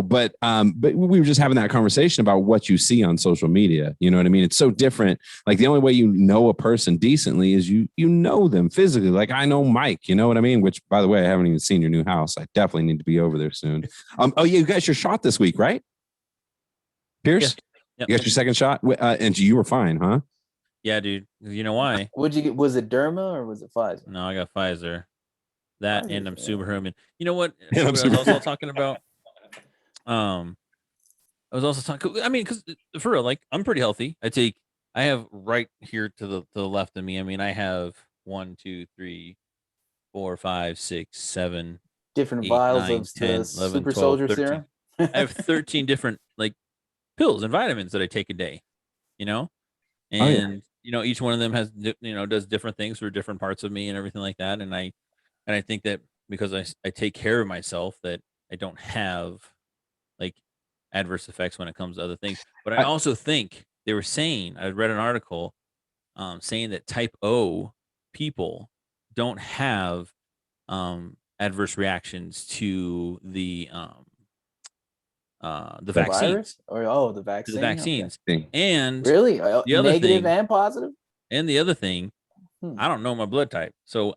A: But we were just having that conversation about what you see on social media. You know what I mean? It's so different. Like the only way you know a person decently is you know them physically. Like I know Mike, you know what I mean? Which, by the way, I haven't even seen your new house. I definitely need to be over there soon. Oh yeah, you got your shot this week, right? Pierce?
C: Yeah. Yep.
A: You got your second shot, and you were fine, huh?
C: Yeah, dude. You know why?
D: What'd you get? Was it Derma or was it Pfizer?
C: No, I got Pfizer. That
D: Pfizer,
C: and I'm superhuman. You know what?
A: And
C: I was also talking about. I was also talking. I mean, because for real, like I'm pretty healthy. I have right here to the left of me. I mean, I have 1, 2, 3, 4, 5, 6, 7
D: different
C: 8,
D: vials
C: 9,
D: of
C: 10,
D: the
C: 11,
D: super
C: 12,
D: soldier
C: 13.
D: serum.
C: I have 13 different like pills and vitamins that I take a day, and each one of them has does different things for different parts of me and everything like that. And I think that because I take care of myself, that I don't have like adverse effects when it comes to other things. But I also think they were saying, I read an article saying that type O people don't have adverse reactions to the vaccines.
D: Virus? Or the vaccine.
C: The vaccines.
A: Okay.
C: And
D: really
C: the other
D: negative
C: thing,
D: and positive.
C: And the other thing, I don't know my blood type, so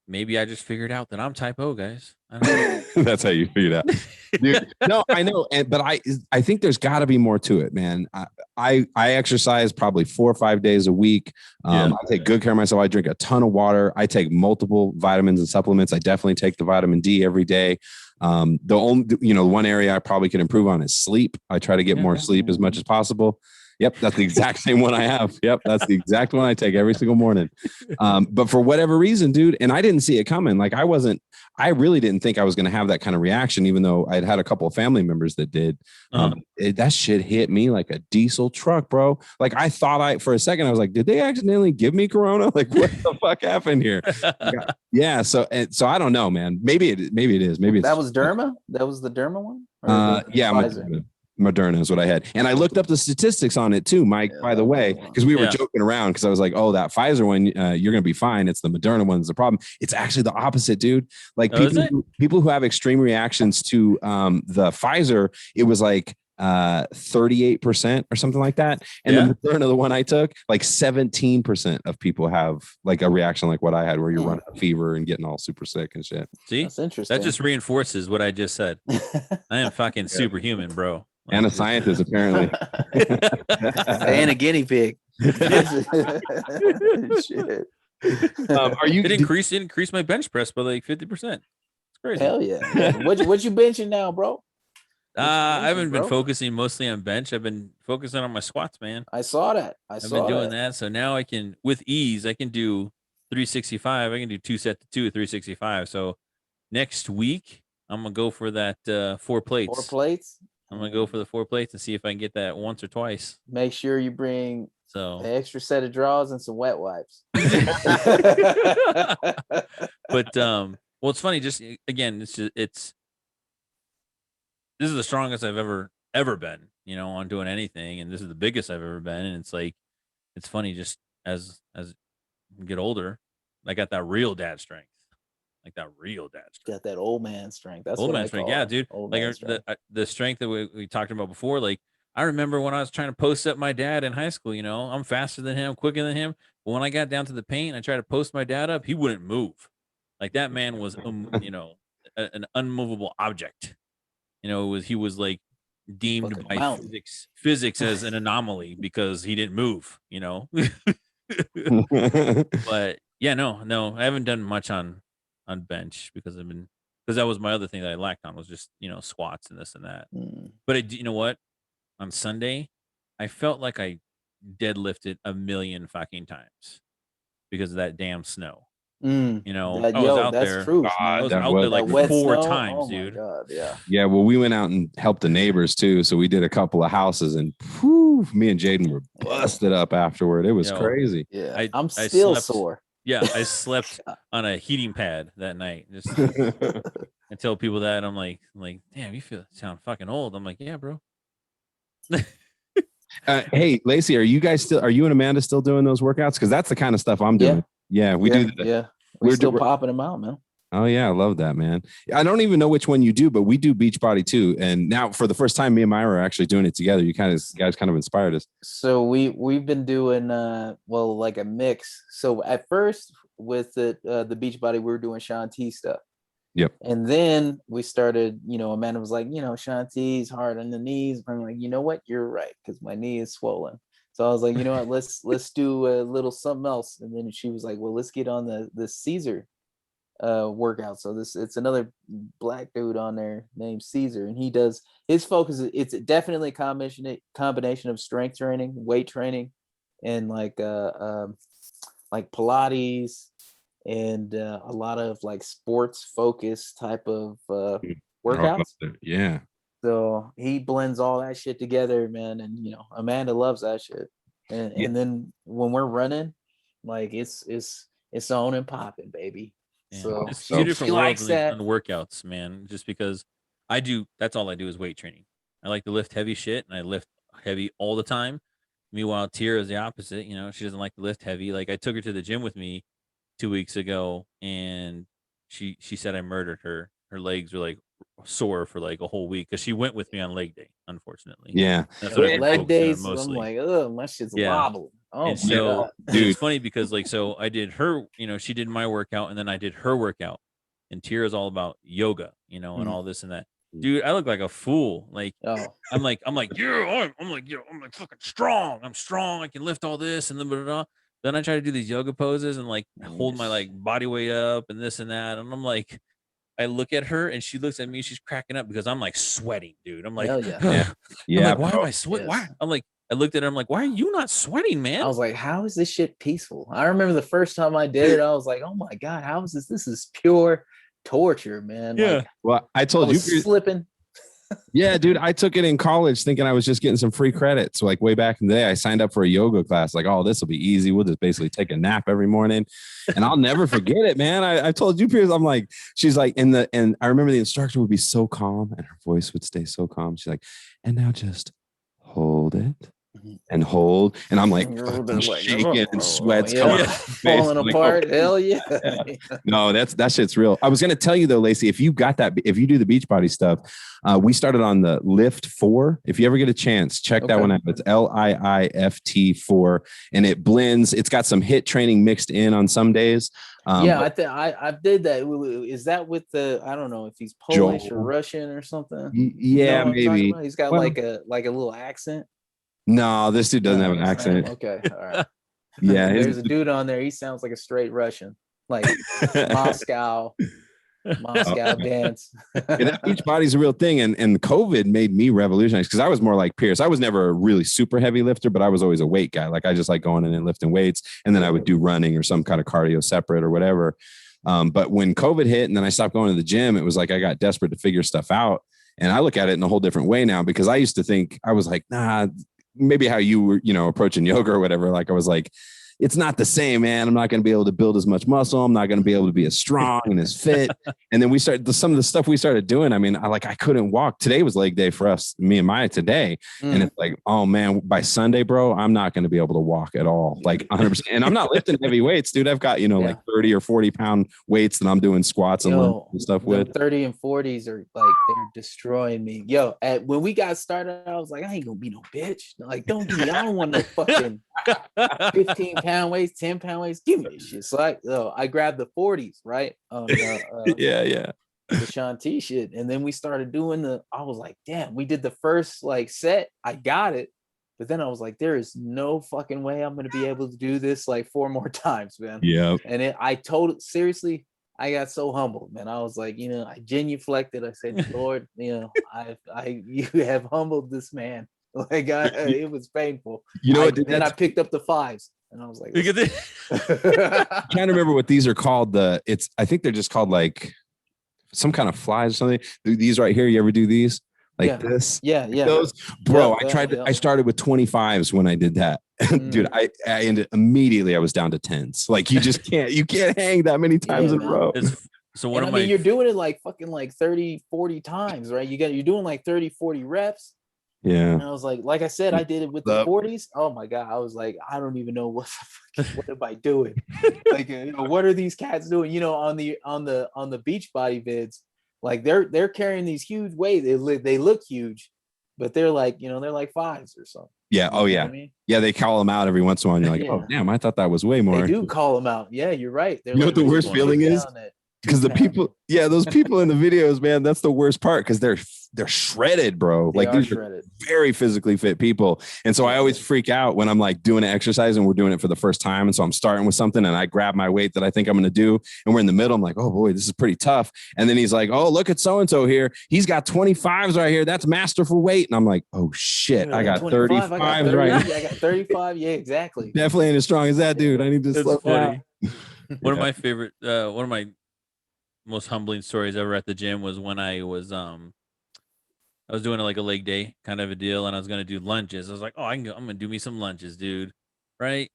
C: maybe I just figured out that I'm type O, guys. I don't know.
A: That's how you figured out. Dude, no, I know, but I think there's got to be more to it, man. I exercise probably 4 or 5 days a week. I take good care of myself. I drink a ton of water. I take multiple vitamins and supplements. I definitely take the vitamin D every day. The only one area I probably could improve on is sleep. I try to get more sleep as much as possible. Yep, that's the exact same one I have. Yep, that's the exact one I take every single morning. But for whatever reason, dude, and I didn't see it coming. Like I really didn't think I was going to have that kind of reaction, even though I'd had a couple of family members that did. That shit hit me like a diesel truck, bro. Like I thought for a second, I was like, did they accidentally give me corona? Like what the fuck happened here? Yeah. So I don't know, man. Maybe it is. Maybe it's
D: that was Derma. That was the Derma one.
A: Yeah, Moderna is what I had. And I looked up the statistics on it too, Mike, by the way, because we were joking around because I was like, oh, that Pfizer one, you're going to be fine. It's the Moderna one's the problem. It's actually the opposite, dude. Like people who have extreme reactions to the Pfizer, it was like 38% or something like that. And the Moderna, the one I took, like 17% of people have like a reaction like what I had, where you're running a fever and getting all super sick and shit.
C: See,
D: that's interesting.
C: That just reinforces what I just said. I am fucking superhuman, bro.
A: Like, and a scientist, apparently.
D: And a guinea pig. Shit.
C: It increased my bench press by like 50%. It's crazy.
D: Hell yeah. What you benching now, bro?
C: I haven't been focusing mostly on bench. I've been focusing on my squats, man.
D: I saw that. I've
C: been doing that. So now I can, with ease, I can do 365. I can do 2 sets to 2 at 365. So next week, I'm going to go for that 4 plates.
D: 4 plates?
C: I'm going to go for the 4 plates and see if I can get that once or twice.
D: Make sure you bring an extra set of drawers and some wet wipes.
C: But, well, it's funny. Just, again, this is the strongest I've ever been, on doing anything. And this is the biggest I've ever been. And it's like, it's funny, just as I get older, I got that real dad strength. Like that real dad strength.
D: Got that old man strength. That's
C: old
D: what
C: man
D: I
C: strength.
D: call
C: Yeah, dude. Like the strength that we talked about before. Like I remember when I was trying to post up my dad in high school, I'm faster than him, quicker than him. But when I got down to the paint, I tried to post my dad up. He wouldn't move. Like that man was, an unmovable object. He was like deemed by physics as an anomaly because he didn't move, But yeah, no, I haven't done much on bench because that was my other thing that I lacked on was just, squats and this and that. But you know what? On Sunday, I felt like I deadlifted 1,000,000 fucking times because of that damn snow. I was out there.
D: True.
C: I was out there like 4 times, dude.
D: God, yeah.
A: Yeah, well, we went out and helped the neighbors too. So we did a couple of houses, and whew, me and Jaden were busted up afterward. It was crazy.
D: Yeah, I'm still sore.
C: Yeah, I slept on a heating pad that night. Just I tell people that I'm like, damn, you sound fucking old. I'm like, yeah, bro.
A: Hey, Lacy, are you and Amanda still doing those workouts? Because that's the kind of stuff I'm doing. Yeah, we do.
D: Yeah, we're still popping them out, man.
A: Oh yeah, I love that, man. I don't even know which one you do, but we do Beachbody too. And now for the first time, me and Myra are actually doing it together. You guys kind of inspired us.
D: So we've been doing like a mix. So at first with the Beachbody, we were doing Shanti stuff.
A: Yep.
D: And then we started, Amanda was like, Shanti's hard on the knees. I'm like, you know what? You're right, because my knee is swollen. So I was like, you know what? Let's do a little something else. And then she was like, well, let's get on the Caesar workout. So it's another black dude on there named Caesar, and he does his focus. It's definitely a combination of strength training, weight training, and like Pilates and a lot of like sports focus type of workouts.
A: Yeah.
D: So he blends all that shit together, man. And Amanda loves that shit. And then when we're running, like it's on and popping, baby.
C: Yeah.
D: So
C: it's 2 different worlds on the workouts, man. Just because that's all I do is weight training. I like to lift heavy shit, and I lift heavy all the time. Meanwhile, Tira is the opposite. She doesn't like to lift heavy. Like I took her to the gym with me 2 weeks ago, and she said I murdered her. Her legs were like sore for like a whole week because she went with me on leg day, unfortunately.
A: Yeah.
D: Leg days, I'm like, oh, my shit's wobbling. Oh, and
C: so it's funny because so I did her, she did my workout, and then I did her workout, and Tira's all about yoga, and all this and that. Dude, I look like a fool. Like, I'm like, I'm like fucking strong. I'm strong. I can lift all this and then blah, blah, blah. Then I try to do these yoga poses and like hold my like body weight up and this and that. And I'm like, I look at her and she looks at me. She's cracking up because I'm like sweating, dude. I'm like,
D: yeah.
C: I'm like, why am I sweating? Why? I'm like, I looked at her. I'm like, why are you not sweating, man?
D: I was like, how is this shit peaceful? I remember the first time I did it, I was like, oh my God, how is this? This is pure torture, man.
C: Yeah.
D: Like,
A: Well, I told
D: I
A: you,
D: was slipping.
A: yeah, dude, I took it in college thinking I was just getting some free credits. Like way back in the day, I signed up for a yoga class. Like, oh, this will be easy. We'll just basically take a nap every morning. And I'll never forget it, man. I told you, Piers, I'm like, she's like, and I remember the instructor would be so calm and her voice would stay so calm. She's like, and now just hold it and hold. And I'm like, shaking and sweats coming
D: falling apart. Hell yeah.
A: No, that shit's real. I was going to tell you though, Lacy, if you do the Beachbody stuff, we started on the Lift 4. If you ever get a chance, check that one out. It's LIIFT 4 and it blends. It's got some HIIT training mixed in on some days.
D: I did that. Is that with I don't know if he's Polish or Russian or something.
A: Yeah, maybe.
D: He's got like a little accent.
A: No, this dude doesn't have an accent.
D: Okay, all right.
A: Yeah,
D: there's a dude on there. He sounds like a straight Russian, like Moscow dance.
A: That Beachbody's a real thing, and COVID made me revolutionize because I was more like Pierce. I was never a really super heavy lifter, but I was always a weight guy. Like I just like going in and lifting weights, and then I would do running or some kind of cardio separate or whatever. But when COVID hit, and then I stopped going to the gym, it was like I got desperate to figure stuff out, and I look at it in a whole different way now because I used to think I was like, nah. Maybe how you were, approaching yoga or whatever. Like I was like, it's not the same, man. I'm not going to be able to build as much muscle. I'm not going to be able to be as strong and as fit. And then we started some of the stuff we started doing. I mean, I couldn't walk. Today was leg day for us, me and Maya today. And it's like, oh man, by Sunday, bro, I'm not going to be able to walk at all. Like 100%. And I'm not lifting heavy weights, dude. I've got, like 30 or 40 pound weights that I'm doing squats and stuff with.
D: 30 and 40s are like, they're destroying me. When we got started, I was like, I ain't gonna be no bitch. Like, don't give me, I don't want no fucking 15-pound weights, 10-pound weights. Give me this shit. So I grabbed the 40s, right?
A: The
D: Shanti shit. And then we started doing I was like, damn, we did the first set. I got it. But then I was like, there is no fucking way I'm going to be able to do this 4 more times, man.
A: Yeah.
D: And seriously, I got so humbled, man. I was like, I genuflected. I said, Lord, you have humbled this man. It was painful. Then I picked up the 5s and I was like,
A: I can't remember what these are called. I think they're just called some kind of flies or something. These right here. You ever do these? This?
D: Yeah.
A: Those, bro, I started with 25s when I did that. Dude, I ended immediately. I was down to 10s. Like you can't hang that many times in a row.
C: So
D: you're doing it fucking 30, 40 times, right? You're doing 30, 40 reps.
A: Yeah.
D: And I was like I said, I did it with the 40s. Oh my God. I was like, I don't even know what am I doing? What are these cats doing? On the Beachbody vids, they're carrying these huge weights. They look huge, but they're they're 5s or something.
A: Yeah. Oh yeah.
D: I mean?
A: Yeah. They call them out every once in a while. And you're like, oh damn, I thought that was way more.
D: They do call them out. Yeah, you're right. They're
A: what the worst feeling is? Because the people, those people in the videos, man, that's the worst part because they're shredded, bro. These are very physically fit people. And so I always freak out when I'm doing an exercise and we're doing it for the first time. And so I'm starting with something and I grab my weight that I think I'm going to do. And we're in the middle. I'm like, oh boy, this is pretty tough. And then he's like, oh, look at so-and-so here. He's got 25s right here. That's masterful weight. And I'm like, oh shit, I got 35s right here.
D: I got 35. Yeah, exactly.
A: Definitely ain't as strong as that dude. I need to slow down.
C: One of my favorite, one of my most humbling stories ever at the gym was when I was doing a leg day kind of a deal, and I was gonna do lunges. I was like, oh, I'm gonna do me some lunges, dude. Right?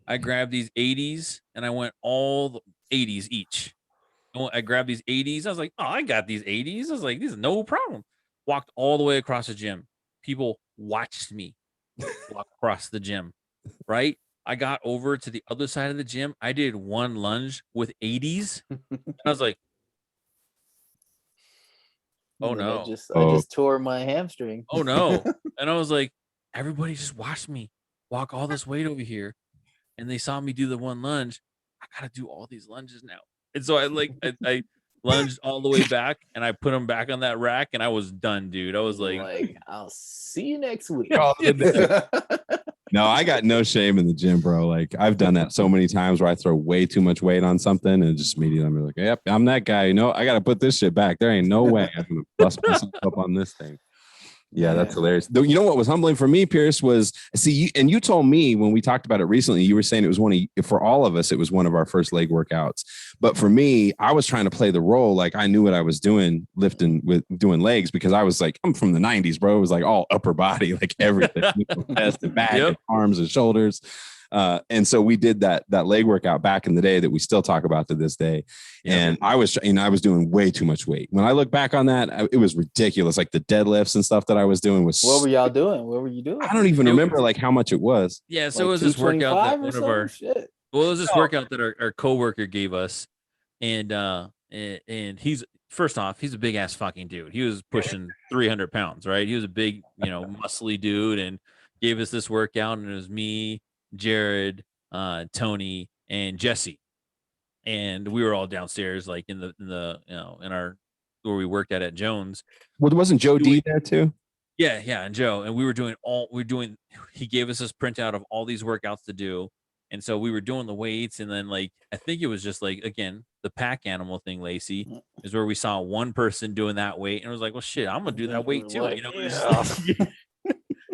C: I grabbed these 80s and I went all the 80s each. I grabbed these 80s. I was like, oh, I got these 80s. I was like, this is no problem. Walked all the way across the gym. People watched me walk across the gym. Right? I got over to the other side of the gym. I did one lunge with 80s. And I was like, oh no.
D: I just tore my hamstring.
C: Oh no. And I was like, everybody just watched me walk all this weight over here. And they saw me do the one lunge. I gotta do all these lunges now. And so I lunged all the way back and I put them back on that rack and I was done, dude. I was like
D: I'll see you next week.
A: No, I got no shame in the gym, bro. I've done that so many times where I throw way too much weight on something and just immediately I'm like, yep, I'm that guy. I got to put this shit back. There ain't no way I'm going to bust myself up on this thing. Yeah, that's hilarious. Though, you know what was humbling for me, Pierce, was you told me when we talked about it recently, you were saying it was for all of us, it was one of our first leg workouts. But for me, I was trying to play the role like I knew what I was doing, doing legs, because I was like, I'm from the 90s, bro. It was like all upper body, like everything, chest and back, and arms and shoulders. And so we did that leg workout back in the day that we still talk about to this day. Yeah. And I was doing way too much weight. When I look back on that, it was ridiculous. Like the deadlifts and stuff that I was doing was.
D: What were y'all doing? What were you doing?
A: I don't even remember like how much it was.
C: Yeah. So like it was this workout that one of our, well, it was this workout that our coworker gave us. And he's, first off, he's a big ass fucking dude. He was pushing 300 pounds, right? He was a big, muscly dude, and gave us this workout, and it was me, Jared, Tony, and Jesse, and we were all downstairs, like in our where we worked at Jones.
A: Well, wasn't Joe D there too?
C: Yeah, and Joe, and we were doing. He gave us this printout of all these workouts to do, and so we were doing the weights, and then like I think it was just like again the pack animal thing. Lacy is where we saw one person doing that weight, and it was like, well, shit, I'm gonna do that weight too,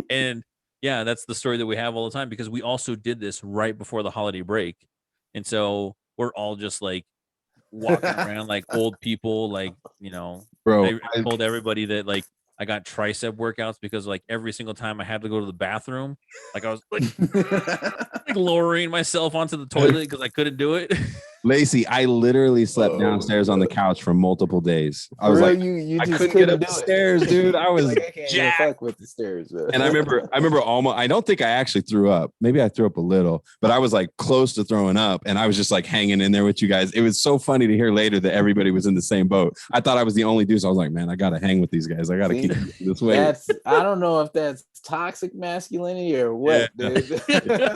C: and. Yeah, that's the story that we have all the time, because we also did this right before the holiday break. And so we're all just like walking around like old people, like, bro, I told everybody that like I got tricep workouts because like every single time I had to go to the bathroom, like I was like, like lowering myself onto the toilet because I couldn't do it.
A: Lacy, I literally slept downstairs on the couch for multiple days. I was like, I couldn't get up the stairs, dude. I was
D: like, I can't fuck with the stairs, man.
A: And I remember almost, I don't think I actually threw up. Maybe I threw up a little, but I was like close to throwing up, and I was just like hanging in there with you guys. It was so funny to hear later that everybody was in the same boat. I thought I was the only dude, so I was like, man, I gotta hang with these guys. I gotta keep this way.
D: I don't know if that's toxic masculinity or what, dude.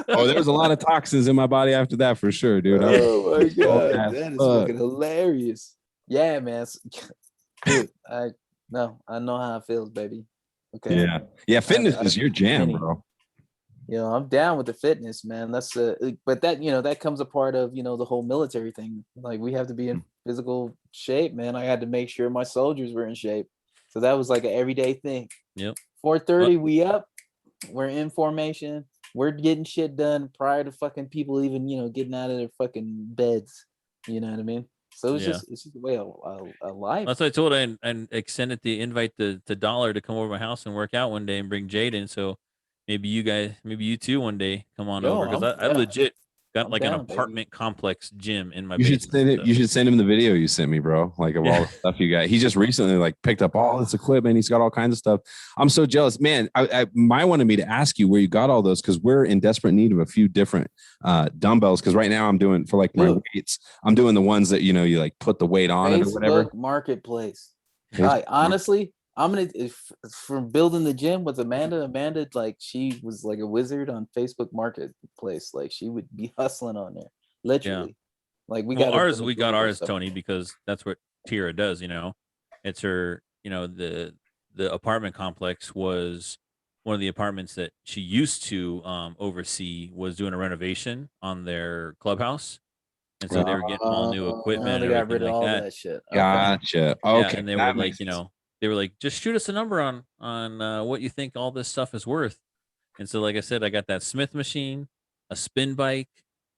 A: Oh, there was a lot of toxins in my body after that, for sure, dude.
D: Oh my god, that is fucking hilarious. Yeah, man. Dude, I know how it feels, baby. Okay.
A: Yeah. Fitness is your jam, bro.
D: I'm down with the fitness, man. That's but that that comes a part of the whole military thing. Like we have to be in physical shape, man. I had to make sure my soldiers were in shape, so that was like an everyday thing.
C: Yep.
D: 4:30, we up. We're in formation. We're getting shit done prior to fucking people even getting out of their fucking beds. You know what I mean? So it's just the way of life.
C: That's what I told her, and extended the invite to Dollar to come over to my house and work out one day and bring Jade in. So maybe you two one day come on over, because I legit got an apartment complex gym in my basement.
A: You should send him the video you sent me, bro. Like of all the stuff you got. He just recently like picked up all this equipment. He's got all kinds of stuff. I'm so jealous, man. I wanted me to ask you where you got all those, because we're in desperate need of a few different dumbbells. Because right now I'm doing for like my weights. I'm doing the ones that you like put the weight on it or whatever.
D: Marketplace. Honestly, I'm gonna from building the gym with Amanda. Amanda, like she was like a wizard on Facebook Marketplace. Like she would be hustling on there, literally. Yeah. Like we got
C: ours, Tony, because that's what Tira does. It's her. The apartment complex was one of the apartments that she used to oversee, was doing a renovation on their clubhouse. And so they were getting all new equipment.
D: They got rid of all that shit.
A: Okay. Gotcha. Okay.
C: Yeah, and they were like, they were like, just shoot us a number on what you think all this stuff is worth. And so, like I said, I got that Smith machine, a spin bike,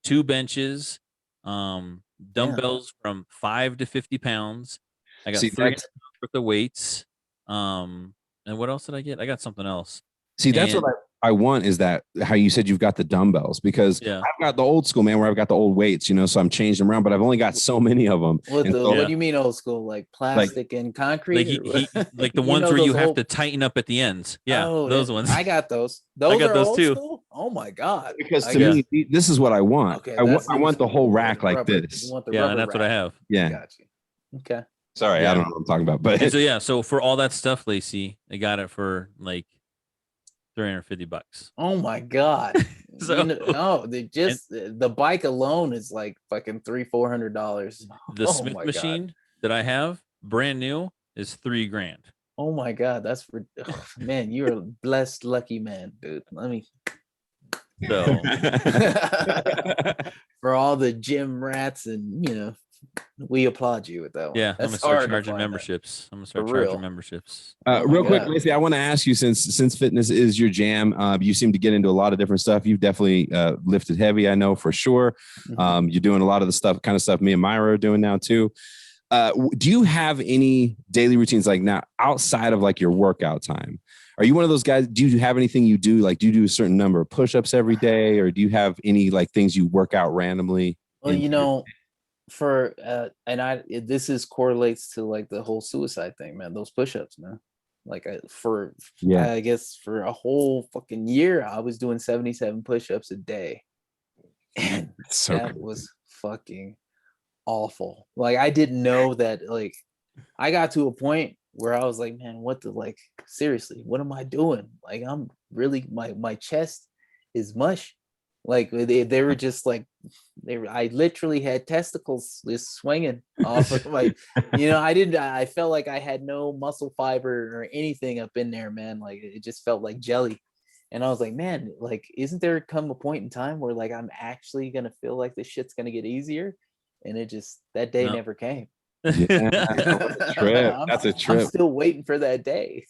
C: 2 benches, dumbbells from 5 to 50 pounds. I got 3 pounds worth of weights. And what else did I get? I got something else.
A: See, that's what I want, is that how you said you've got the dumbbells, because I've got the old school, man, where I've got the old weights, so I'm changing them around, but I've only got so many of them.
D: What do you mean old school? Like plastic and concrete?
C: Like the ones where you have to tighten up at the ends. Yeah, those ones.
D: I got those. I got those too. School? Oh my God.
A: Because to me, this is what I want. Okay, I want the whole rack like this.
C: Yeah, and that's what I have.
A: Yeah.
D: Gotcha. Okay.
A: Sorry, I don't know what I'm talking about. But
C: so for all that stuff, Lacy, I got it for like $350.
D: Oh my God. So the bike alone is like fucking $300-400.
C: The Smith machine that I have, brand new, is $3,000.
D: Oh my God, that's man, you're a blessed, lucky man, dude. Let me for all the gym rats and we applaud you with that one.
C: Yeah, I'm gonna
D: That's
C: start
D: hard to
C: charging
D: find that.
C: memberships. I'm gonna start
D: For
C: charging
D: real.
C: memberships.
D: Oh my
A: Real quick,
D: God.
A: Lacy, I want to ask you, since fitness is your jam, you seem to get into a lot of different stuff. You've definitely lifted heavy, I know for sure. You're doing a lot of the kind of stuff me and Myra are doing now too. Do you have any daily routines like now outside of like your workout time? Are you one of those guys? Do you have anything you do? Like, do you do a certain number of push-ups every day, or do you have any like things you work out randomly?
D: Well, you know, for this is correlates to like the whole suicide thing, man. Those push-ups, man. Like I guess for a whole fucking year, I was doing 77 push-ups a day, and
A: so
D: that was fucking awful. Like I didn't know that. Like I got to a point where I was like, man, what the, like, seriously, what am I doing? Like I'm really, my chest is mush. Like they were just like, I literally had testicles just swinging off of my, I felt like I had no muscle fiber or anything up in there, man. Like it just felt like jelly. And I was like, man, like, isn't there come a point in time where like I'm actually gonna feel like this shit's gonna get easier? And it just, that day never came.
A: Yeah, that's a trip. That's a trip.
D: I'm still waiting for that day.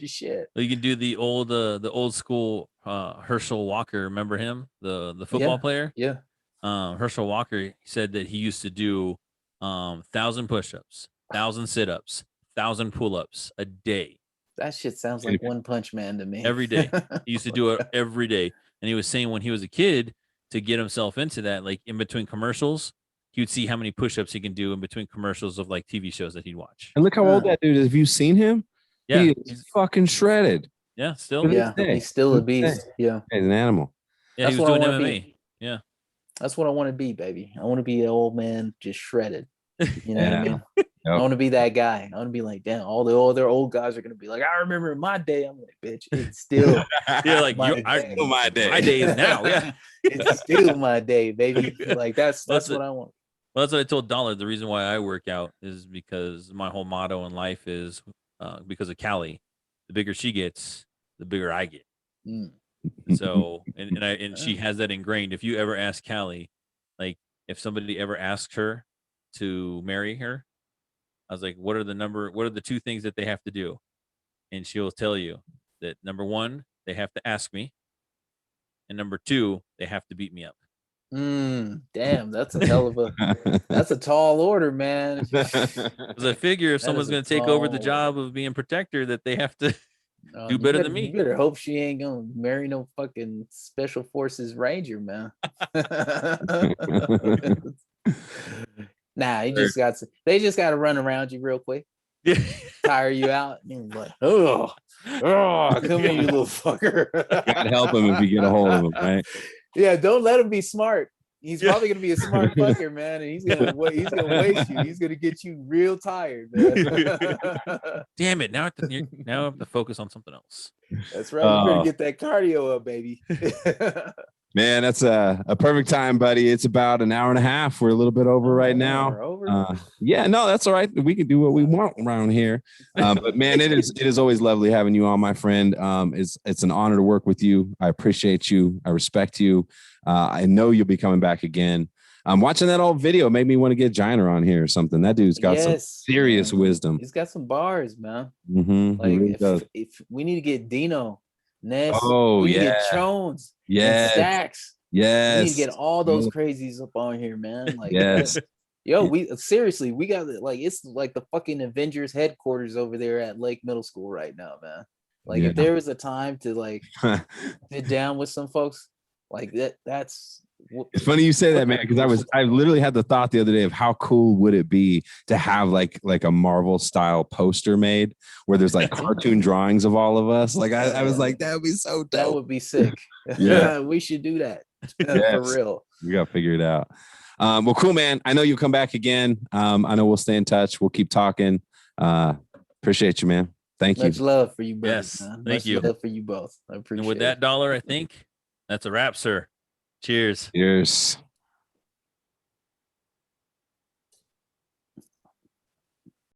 D: Shit.
C: You can do the old school Herschel Walker. Remember him, the football player?
D: Yeah.
C: Herschel Walker said that he used to do 1,000 push-ups, 1,000 sit-ups, 1,000 pull-ups a day.
D: That shit sounds like One Punch Man to me.
C: Every day. He used to do it every day. And he was saying when he was a kid, to get himself into that, like in between commercials, he would see how many push-ups he can do in between commercials of like TV shows that he'd watch.
A: And look how old that dude is. Have you seen him?
C: Yeah,
A: he is fucking shredded.
C: Yeah, still.
D: Yeah, he's still a beast. Yeah,
A: he's an animal.
C: Yeah, he was doing MMA. Yeah,
D: that's what I want to be, baby. I want to be an old man just shredded. You know what I mean?
A: Yep.
D: I want to be that guy. I want to be like, damn, all the other old guys are gonna be like, I remember my day. I'm like, bitch, it's still
C: like
A: my day.
C: My day is now. Yeah,
D: it's still my day, baby. Like that's what I want.
C: Well, that's what I told Dollar. The reason why I work out is because my whole motto in life is because of Callie. The bigger she gets, the bigger I get. So, and she has that ingrained. If you ever ask Callie, like if somebody ever asks her to marry her, I was like, what are the two things that they have to do? And she'll tell you that number one, they have to ask me. And number two, they have to beat me up.
D: Damn, that's a hell of that's a tall order, man.
C: Because I figure if someone's going to take over the job of being protector, that they have to do better than me.
D: You better hope she ain't gonna marry no fucking special forces ranger, man. Nah, they just got to run around you real quick, tire you out, and you're like, oh, come here, you little fucker.
A: God help him if you get a hold of him, right?
D: Yeah, don't let him be smart. He's probably gonna be a smart fucker, man, and he's gonna waste you. He's gonna get you real tired, man.
C: Damn it! Now I have to focus on something else.
D: That's right. You better get that cardio up, baby.
A: Man, that's a perfect time, buddy. It's about an hour and a half. We're a little bit over right now. Yeah, no, that's all right. We can do what we want around here. But man, it is always lovely having you on, my friend. It's an honor to work with you. I appreciate you. I respect you. I know you'll be coming back again. Watching that old video made me want to get Giner on here or something. That dude's got some serious wisdom.
D: He's got some bars, man.
A: Mm-hmm.
D: Like
A: really
D: if we need to get Dino, Ness,
A: we need
D: to get Jones, Stacks.
A: Yes.
D: We need to get all those crazies up on here, man. Like,
A: yes.
D: Yo, we got like, it's like the fucking Avengers headquarters over there at Lake Middle School right now, man. Like if there was a time to like sit down with some folks like that's.
A: It's funny you say that, man, because I literally had the thought the other day of how cool would it be to have like a Marvel style poster made where there's like cartoon drawings of all of us. Like I was like, that would be so dope.
D: That would be sick.
A: Yeah,
D: we should do that.
A: Yes.
D: For real.
A: We got to figure it out. Well, cool, man. I know you'll come back again. I know we'll stay in touch. We'll keep talking. Appreciate you, man. Thank you.
D: Much love for you, both.
C: Yes,
D: man.
C: thank you.
D: Love for you both. I appreciate
C: it. And with that dollar, I think that's a wrap, sir. Cheers.
A: Cheers.